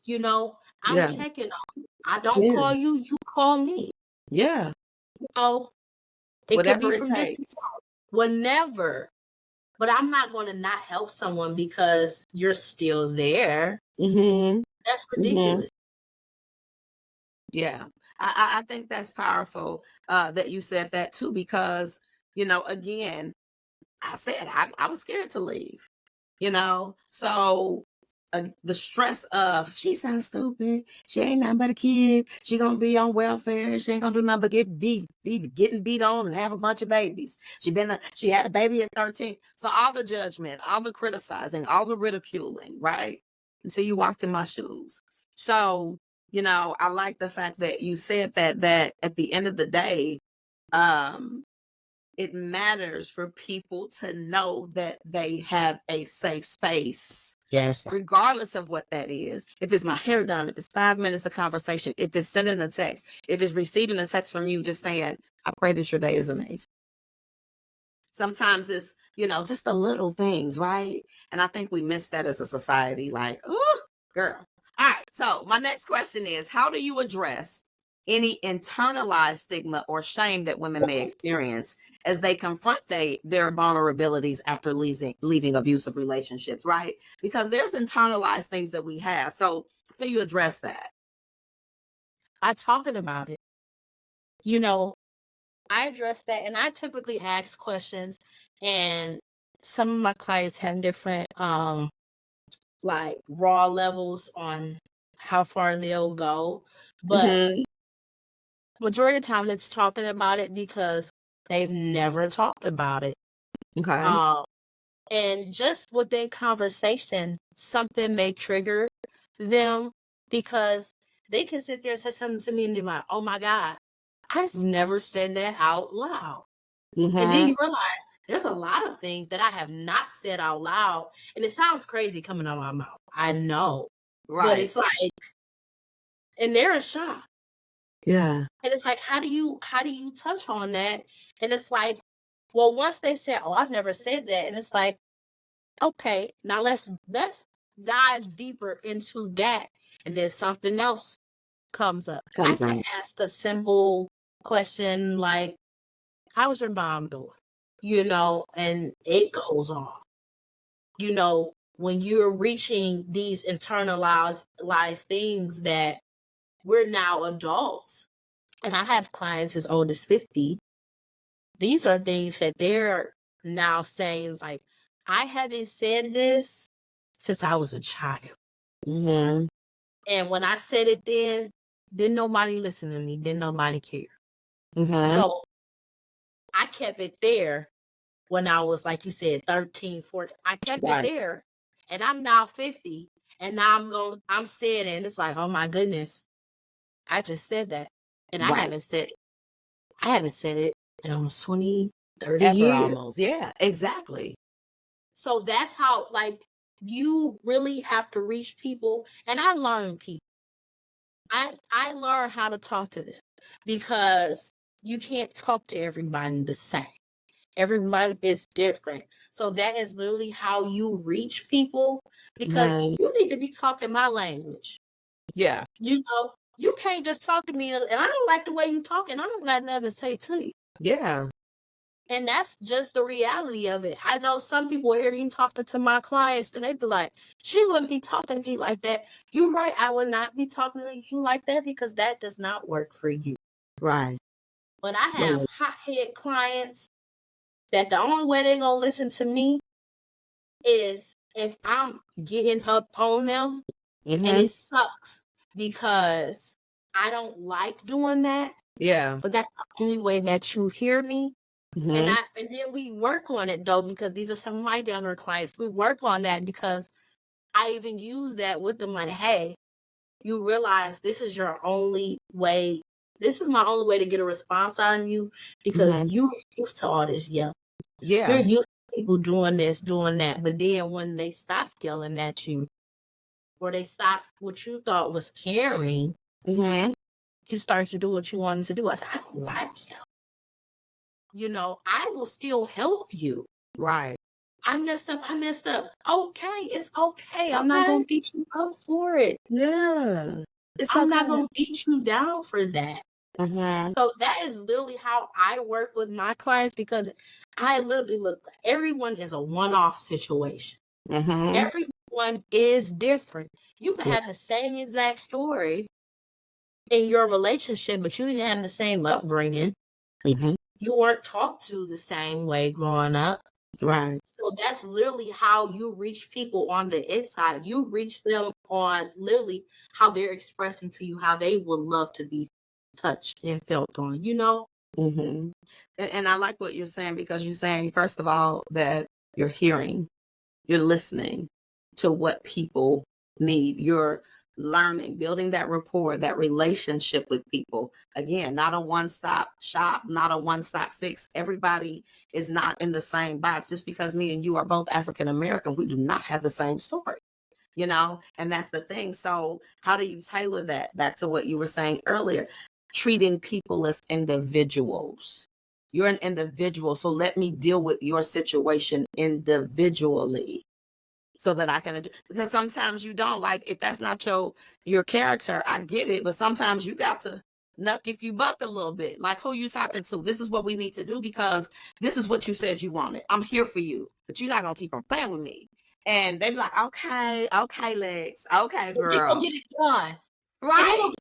I'm Yeah. checking on you. I don't Yeah. call you, you call me. Yeah. Oh, it could be Whatever it from this takes. whenever. But I'm not going to not help someone because you're still there. Mm-hmm. That's Mm-hmm. ridiculous. Yeah. I think that's powerful that you said that too, because, again, I said I was scared to leave, so the stress of she sounds stupid, she ain't nothing but a kid, she gonna be on welfare, she ain't gonna do nothing but getting beat on and have a bunch of babies. She had a baby at 13. So all the judgment, all the criticizing, all the ridiculing, right? Until you walked in my shoes. So, I like the fact that you said that at the end of the day, um it matters for people to know that they have a safe space, Yes. regardless of what that is. If it's my hair done, if it's 5 minutes of conversation, if it's sending a text, if it's receiving a text from you just saying, I pray that your day is amazing. Sometimes it's, just the little things, right? And I think we miss that as a society. Like, oh, girl. All right. So my next question is, how do you address any internalized stigma or shame that women may experience as they confront their vulnerabilities after leaving abusive relationships, right? Because there's internalized things that we have. So how do you address that? I talking about it. I address that and I typically ask questions, and some of my clients have different like raw levels on how far they'll go. But Mm-hmm. majority of the time it's talking about it because they've never talked about it. Okay. And just within conversation, something may trigger them because they can sit there and say something to me and they're like, oh my God, I've never said that out loud. And then Mm-hmm. you realize there's a lot of things that I have not said out loud. And it sounds crazy coming out of my mouth. I know. But Right. it's like, and they're in shock. Yeah. And it's like, how do you touch on that? And it's like, well, once they said, oh, I've never said that. And it's like, okay, now let's dive deeper into that. And then something else comes up. I Comes can on. ask a simple question like, how's your mom doing? And it goes on. When you're reaching these internalized things that we're now adults, and I have clients as old as 50, these are things that they're now saying, like, I haven't said this since I was a child. Mm-hmm. And when I said it then, didn't nobody listen to me, didn't nobody care. Mm-hmm. So I kept it there when I was, like you said, 13, 14. I kept it there. And I'm now 50. And now I'm saying it. And it's like, oh my goodness. I just said that. And I Right. haven't said it in almost 20, 30 Ever years. almost. Yeah, exactly. So that's how, like, you really have to reach people. And I learn people. I learn how to talk to them because you can't talk to everybody the same. Everybody is different. So that is literally how you reach people because Right. you need to be talking my language. Yeah. You can't just talk to me and I don't like the way you talk and I don't got nothing to say to you. Yeah. And that's just the reality of it. I know some people hear me talking to my clients and they be like, she wouldn't be talking to me like that. You're right. I would not be talking to you like that because that does not work for you. Right. But I have hothead clients that the only way they're going to listen to me is if I'm getting up on them. And it sucks because I don't like doing that. Yeah. But that's the only way that you hear me. Mm-hmm. And then we work on it though, because these are some of my donor clients. We work on that because I even use that with them like, hey, you realize this is your only way. This is my only way to get a response out of you because you're used to all this yelling. Yeah. You're used to people doing this, doing that. But then when they stop yelling at you or they stop what you thought was caring, you start to do what you wanted to do. I said, I don't like you. You know, I will still help you. Right. I messed up. Okay, it's okay. I'm not going to beat you up for it. Yeah. I'm not going to beat you down for that. So that is literally how I work with my clients because I literally look, everyone is a one-off situation. Everyone is different. You can have the same exact story in your relationship, but you didn't have the same upbringing. You weren't taught to the same way growing up. Right. So that's literally how you reach people on the inside. You reach them on literally how they're expressing to you how they would love to be touched and felt on, you know? And I like what you're saying because you're saying, first of all, that you're hearing, you're listening to what people need. You're learning, building that rapport, that relationship with people. Again, not a one-stop shop, not a one-stop fix. Everybody is not in the same box. Just because me and you are both African American, we do not have the same story, you know? And that's the thing. So how do you tailor that back to what you were saying earlier? Treating people as individuals. You're an individual, so let me deal with your situation individually so that I can, because sometimes you don't, like, if that's not your character, I get it, but sometimes you got to knuck if you buck a little bit. Like, who you talking to? This is what we need to do because this is what you said you wanted. I'm here for you, but you're not going to keep on playing with me. And they be like, okay, Lex, okay, But they gonna girl. get it done. Right.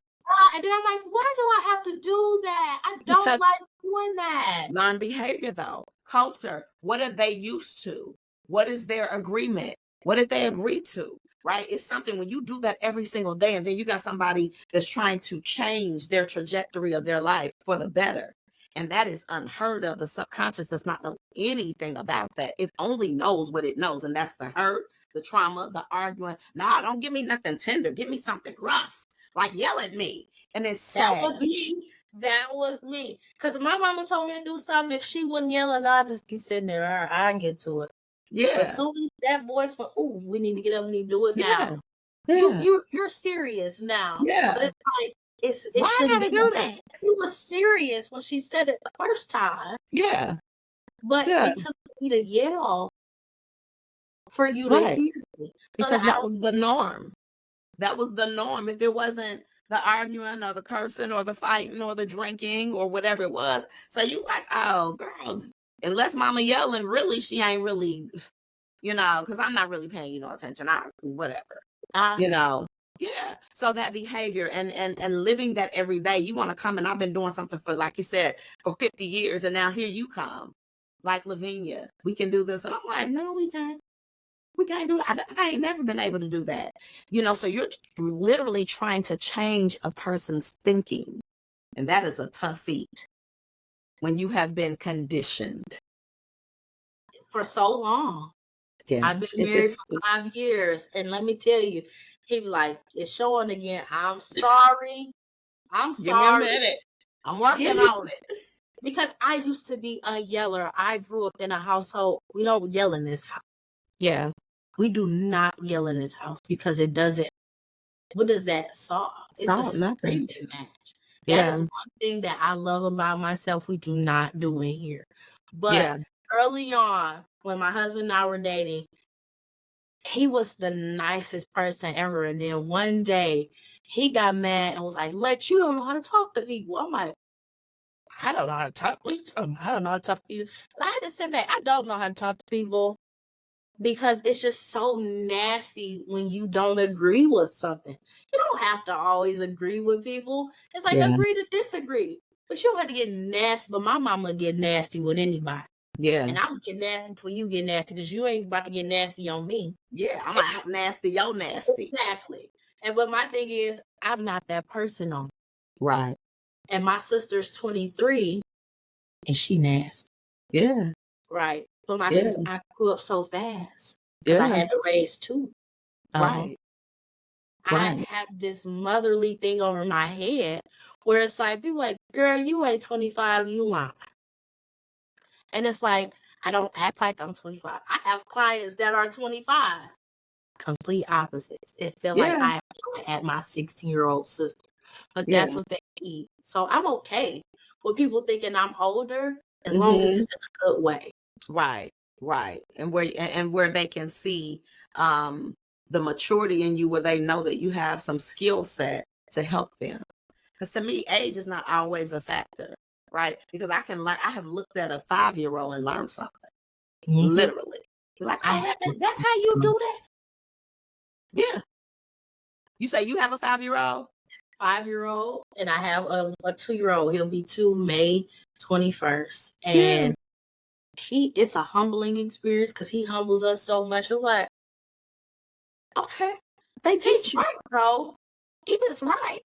And then I'm like, why do I have to do that? I don't like doing that. Learn behavior though. Culture. What are they used to? What is their agreement? What did they agree to? Right? It's something when you do that every single day, and then you got somebody that's trying to change their trajectory of their life for the better. And that is unheard of. The subconscious does not know anything about that. It only knows what it knows. And that's the hurt, the trauma, the arguing. Nah, don't give me nothing tender. Give me something rough. Like yell at me. And it's sad. That was me. Because my mama told me to do something. If she wouldn't yell, and I'd just be sitting there. I get to it. Yeah. But as soon as that voice went, oh, we need to get up and need to do it now. Yeah. You're serious now. Yeah. But it's like it Why shouldn't gotta be do that. She was serious when she said it the first time. Yeah. But it took me to yell for you to hear me. Because that was the norm. That was the norm. If it wasn't the arguing or the cursing or the fighting or the drinking or whatever it was. So you like, oh, girl, unless mama yelling, really, she ain't really, you know, because I'm not really paying you no attention. Whatever, you know. Yeah. So that behavior and living that every day, you want to come and I've been doing something for, like you said, for 50 years. And now here you come. Like LaVenia, we can do this. And I'm like, no, we can't. We can't do that. I ain't never been able to do that. You know, so you're literally trying to change a person's thinking. And that is a tough feat when you have been conditioned. For so long. Yeah. I've been married for 5 years. And let me tell you, he be like, it's showing again. I'm sorry. Give me a minute. I'm working on it. Because I used to be a yeller. I grew up in a household. We don't yell in this house. Yeah. We do not yell in this house because it doesn't. What does that solve? It's a screaming match. That is one thing that I love about myself. We do not do in here. But early on, when my husband and I were dating, he was the nicest person ever. And then one day he got mad and was like, Lex, you don't know how to talk to people. I'm like, I don't know how to talk. I don't know how to talk to people. I had to sit back. I don't know how to talk to people because it's just so nasty when you don't agree with something. You don't have to always agree with people. It's like Yeah. agree to disagree. But you don't have to get nasty. But my mama get nasty with anybody. Yeah. And I'm get nasty until you get nasty because you ain't about to get nasty on me. Yeah. I'm gonna out nasty your nasty. Exactly. And but my thing is, I'm not that person on. Right. And my sister's 23 and she nasty. Yeah. Right. But my thing Yeah. is, I grew up so fast because I Yeah. had to raise two. Right. I Right. have this motherly thing over my head where it's like, people like, girl, you ain't 25, you lying. And it's like, I don't act like I'm 25. I have clients that are 25. Complete opposites. It feel like Yeah. I am at my 16-year-old sister. But Yeah. that's what they need. So I'm okay with people thinking I'm older as long as Mhm. it's in a good way. Right. Right. And where they can see the maturity in you, where they know that you have some skill set to help them. Because to me, age is not always a factor, right? Because I have looked at a 5-year-old and learned something. Mm-hmm. Literally. Like, I oh, have that's how you do that? Yeah. You say you have a 5-year-old? 5-year-old and I have a 2-year-old. He'll be 2 May 21st. Yeah. And it's a humbling experience because he humbles us so much. We're like, okay, They he's teach you. right, bro. He was right.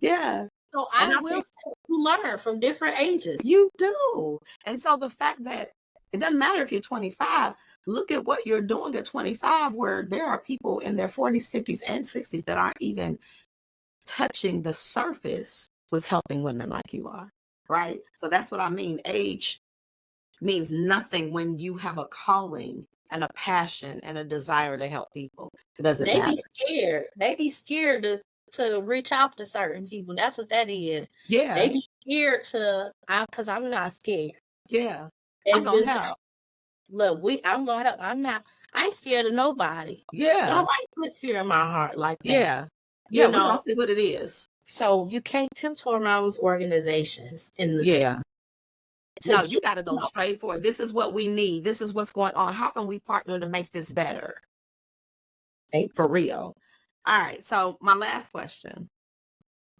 Yeah. So And I I will think say you learn from different ages. you do. And so the fact that it doesn't matter if you're 25, look at what you're doing at 25, where there are people in their 40s, 50s, and 60s that aren't even touching the surface with helping women like you are. Right. So that's what I mean. Age means nothing when you have a calling and a passion and a desire to help people. It doesn't They be matter. scared. They be scared to reach out to certain people. That's what that is. Yeah. They be scared because I'm not scared. Yeah. I'm It's gonna been help. look, I'm gonna help. I ain't scared of nobody. Yeah. Nobody put fear in my heart like that. Yeah. Yeah. We're gonna see what it is. So you can't tiptoe around those organizations in the Yeah. No, you to got to go straight for it. This is what we need. This is what's going on. How can we partner to make this better? For real. All right. So my last question.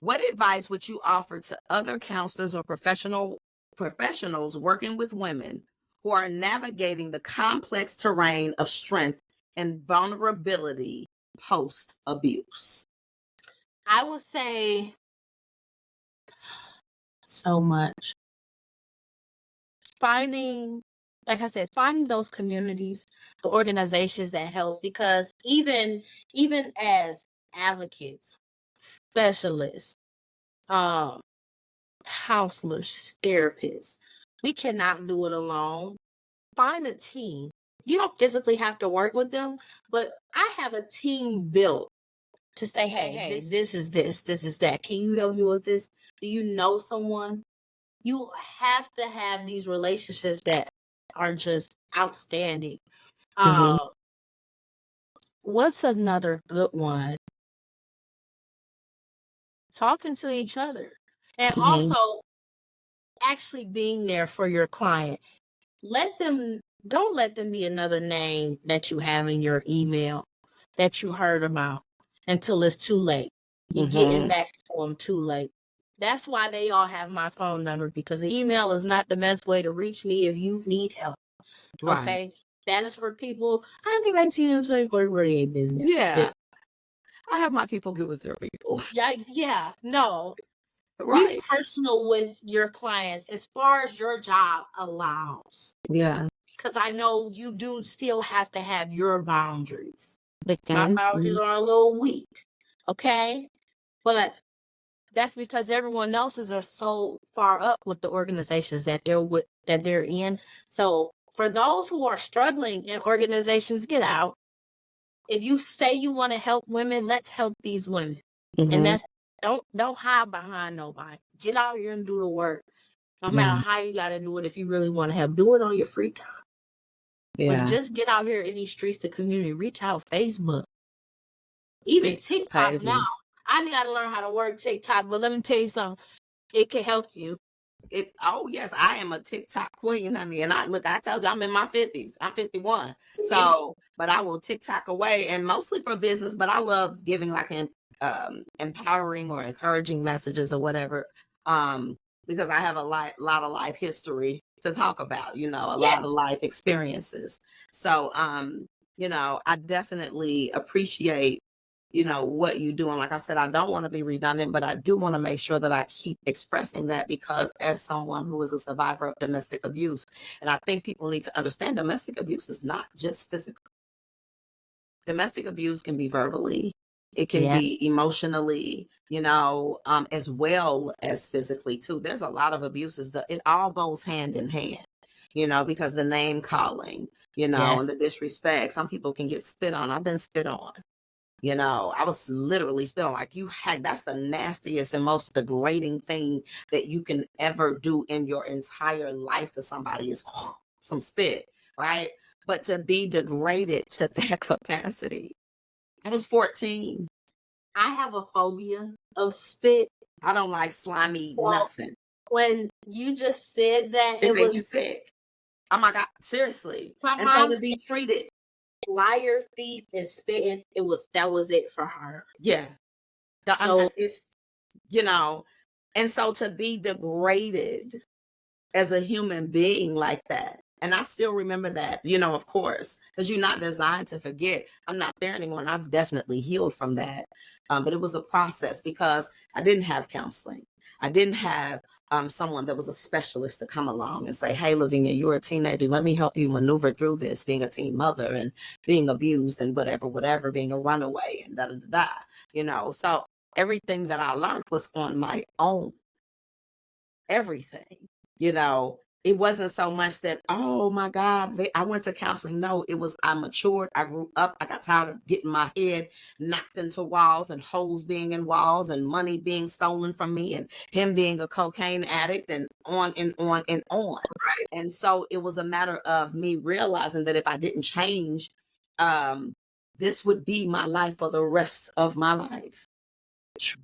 What advice would you offer to other counselors or professionals working with women who are navigating the complex terrain of strength and vulnerability post abuse? I would say so much. Finding, like I said, finding those communities, the organizations that help, because even as advocates, specialists, counselors, therapists, we cannot do it alone. Find a team. You don't physically have to work with them, but I have a team built to say, hey, this is this is that. Can you help me with this? Do you know someone? You have to have these relationships that are just outstanding. Mhm. What's another good one? Talking to each other. And Mhm. also actually being there for your client. Don't let them be another name that you have in your email that you heard about until it's too late. You're getting Mhm. back to them too late. That's why they all have my phone number, because the email is not the best way to reach me if you need help. Right. Okay? That is for people. I don't get back to you in 24-48 business. Yeah. I have my people good with their people. Yeah. No. Be Right. personal with your clients as far as your job allows. Yeah. Because I know you do still have to have your boundaries. My Mhm. boundaries are a little weak. Okay? But that's because everyone else's are so far up with the organizations that they're in. So for those who are struggling in organizations, get out. If you say you want to help women, let's help these women. And Mhm. that's don't hide behind nobody. Get out here and do the work. No Yeah. matter how you gotta do it, if you really want to help, do it on your free time. But Yeah. just get out here in these streets, the community, reach out Facebook. Even TikTok now. I gotta learn how to work TikTok, but let me tell you something. It can help you. Oh yes, I am a TikTok queen, honey. And I told you I'm in my 50s. I'm 51. So, but I will TikTok away and mostly for business, but I love giving like empowering or encouraging messages or whatever. Um, because I have a lot of life history to talk about, a lot Yes, of life experiences. So, I definitely appreciate what you do. And like I said, I don't want to be redundant, but I do want to make sure that I keep expressing that because as someone who is a survivor of domestic abuse, and I think people need to understand domestic abuse is not just physical. Domestic abuse can be verbally, it can yes, be emotionally, as well as physically too. There's a lot of abuses that it all goes hand in hand. Because the name calling, and yes. the disrespect, some people can get spit on. I've been spit on. I was literally feeling like that's the nastiest and most degrading thing that you can ever do in your entire life to somebody is some spit, right? But to be degraded to that capacity. I was 14. I have a phobia of spit. I don't like slimy So nothing. when you just said that, It it makes was you sick. Oh my God, seriously. my And so mom to said be treated, liar, thief, and spitting. That was it for her. yeah. So It's, you know, and so to be degraded as a human being like that. And I still remember that, of course, because you're not designed to forget. I'm not there anymore. And I've definitely healed from that. But it was a process because I didn't have counseling. I didn't have someone that was a specialist to come along and say, hey, LaVenia, you're a teenager. Let me help you maneuver through this, being a teen mother and being abused and whatever, being a runaway and da da da da. So everything that I learned was on my own. Everything, it wasn't so much that, oh my God, I went to counseling. No, it was, I matured, I grew up, I got tired of getting my head knocked into walls and holes being in walls and money being stolen from me and him being a cocaine addict and on and on and on. And so it was a matter of me realizing that if I didn't change, um, this would be my life for the rest of my life.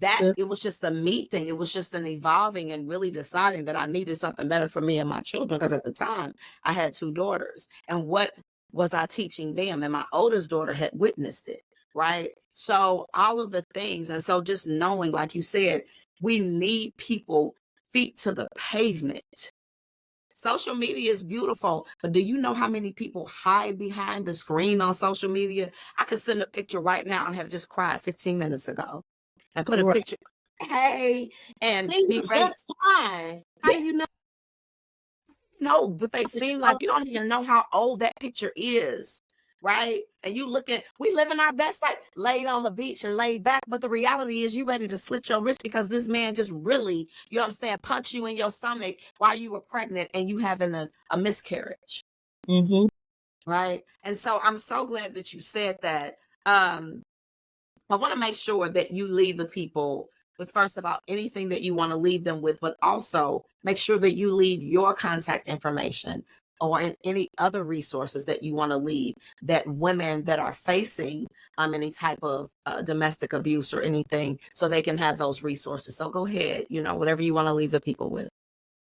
That it was just a me thing. It was just an evolving and really deciding that I needed something better for me and my children. Because at the time I had 2 daughters. And what was I teaching them? And my oldest daughter had witnessed it. Right. So all of the things. And so just knowing, like you said, we need people feet to the pavement. Social media is beautiful, but do you know how many people hide behind the screen on social media? I could send a picture right now and have just cried 15 minutes ago and put a right. picture, hey, and be Please, ready. that's fine. How do you Yes. know No, but they it's seem like so you don't even know how old that picture is, right? And you looking, we living our best life, laid on the beach and laid back. But the reality is you ready to slit your wrist because this man just really, you understand, punch you in your stomach while you were pregnant and you having a miscarriage. Mhm. Right. And so I'm so glad that you said that. I want to make sure that you leave the people with first about anything that you want to leave them with, but also make sure that you leave your contact information or any other resources that you want to leave that women that are facing any type of domestic abuse or anything so they can have those resources. So go ahead, whatever you want to leave the people with.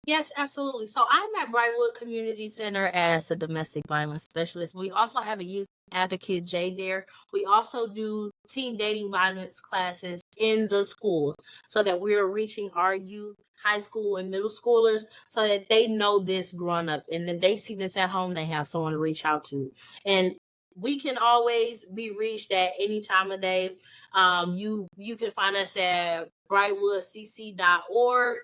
Yes, absolutely. So I'm at Brightwood Community Center as a domestic violence specialist. We also have a youth advocate, Jay, there. We also do teen dating violence classes in the schools so that we're reaching our youth, high school and middle schoolers so that they know this growing up. And then they see this at home, they have someone to reach out to. And we can always be reached at any time of day. You can find us at brightwoodcc.org.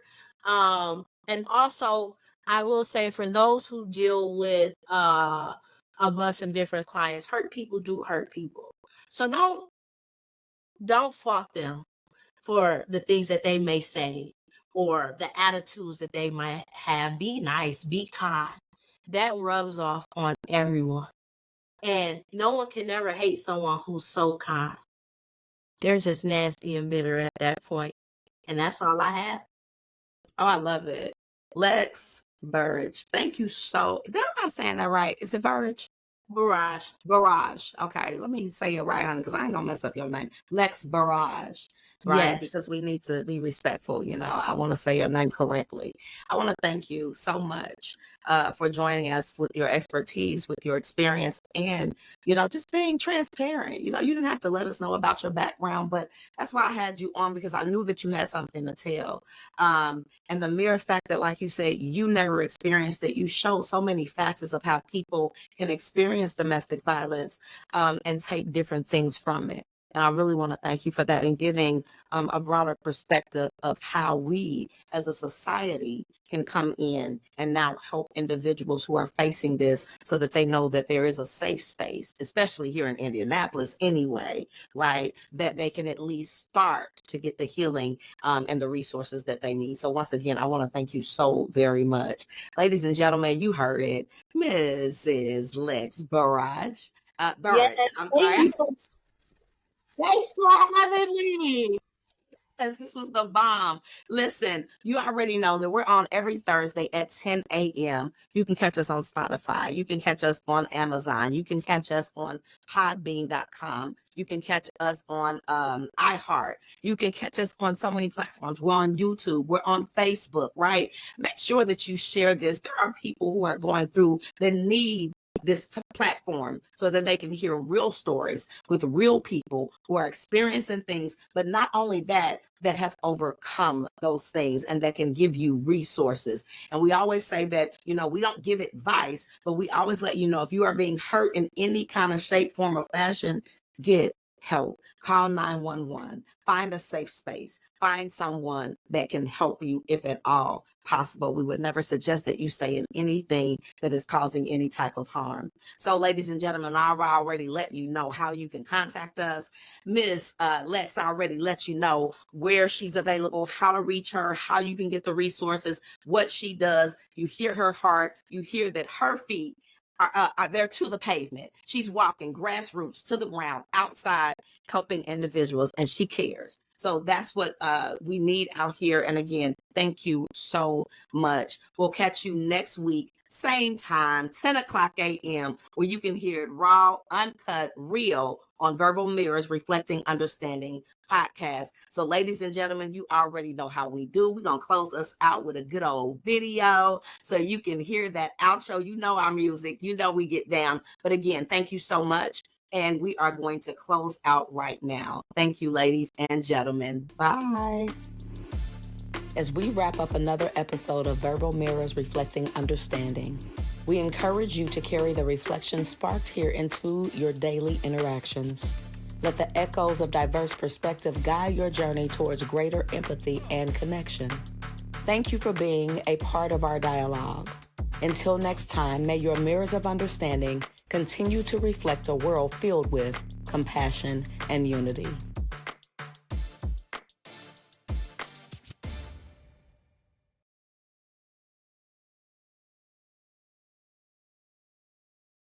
And also, I will say for those who deal with a bunch of different clients, hurt people do hurt people. So don't fault them for the things that they may say or the attitudes that they might have. Be nice, be kind. That rubs off on everyone. And no one can never hate someone who's so kind. They're just nasty and bitter at that point. And that's all I have. Oh, I love it. Lex Burrage. Thank you so. Am I saying that right? Is it Burrage? Barrage. Barrage. Okay, let me say it right, honey, because I ain't gonna mess up your name. Lex Burrage, right? Yes. Because we need to be respectful. I want to say your name correctly. I want to thank you so much for joining us with your expertise, with your experience, and just being transparent. You didn't have to let us know about your background, but that's why I had you on because I knew that you had something to tell. And the mere fact that, like you said, you never experienced it, you showed so many facets of how people can experience domestic violence and take different things from it. And I really want to thank you for that and giving a broader perspective of how we as a society can come in and now help individuals who are facing this so that they know that there is a safe space, especially here in Indianapolis anyway, right? That they can at least start to get the healing and the resources that they need. So once again, I want to thank you so very much. Ladies and gentlemen, you heard it. Mrs. Lex Burrage. Yes. Burrage, I'm Thank sorry. you. Thanks for having me. Yes, this was the bomb. Listen, you already know that we're on every Thursday at 10 a.m. You can catch us on Spotify. You can catch us on Amazon. You can catch us on podbean.com. You can catch us on iHeart. You can catch us on so many platforms. We're on YouTube. We're on Facebook, right? Make sure that you share this. There are people who are going through that need this platform so that they can hear real stories with real people who are experiencing things, but not only that have overcome those things and that can give you resources. And we always say that, we don't give advice, but we always let you know if you are being hurt in any kind of shape, form, or fashion, get help. Call 911. Find a safe space. Find someone that can help you if at all possible. We would never suggest that you stay in anything that is causing any type of harm. So, ladies and gentlemen, I already let you know how you can contact us. Miss Lex already let you know where she's available, how to reach her, how you can get the resources, what she does. You hear her heart. You hear that her feet are there to the pavement. She's walking grassroots to the ground outside, helping individuals, and she cares. So that's what we need out here. And again, thank you so much. We'll catch you next week, same time, 10 o'clock a.m., where you can hear it raw, uncut, real on Verbal Mirrors Reflecting Understanding podcast. So, ladies and gentlemen, you already know how we do. We're going to close us out with a good old video so you can hear that outro. You know our music. You know we get down. But again, thank you so much. And we are going to close out right now. Thank you, ladies and gentlemen. Bye. As we wrap up another episode of Verbal Mirrors Reflecting Understanding, we encourage you to carry the reflection sparked here into your daily interactions. Let the echoes of diverse perspective guide your journey towards greater empathy and connection. Thank you for being a part of our dialogue. Until next time, may your mirrors of understanding continue to reflect a world filled with compassion and unity.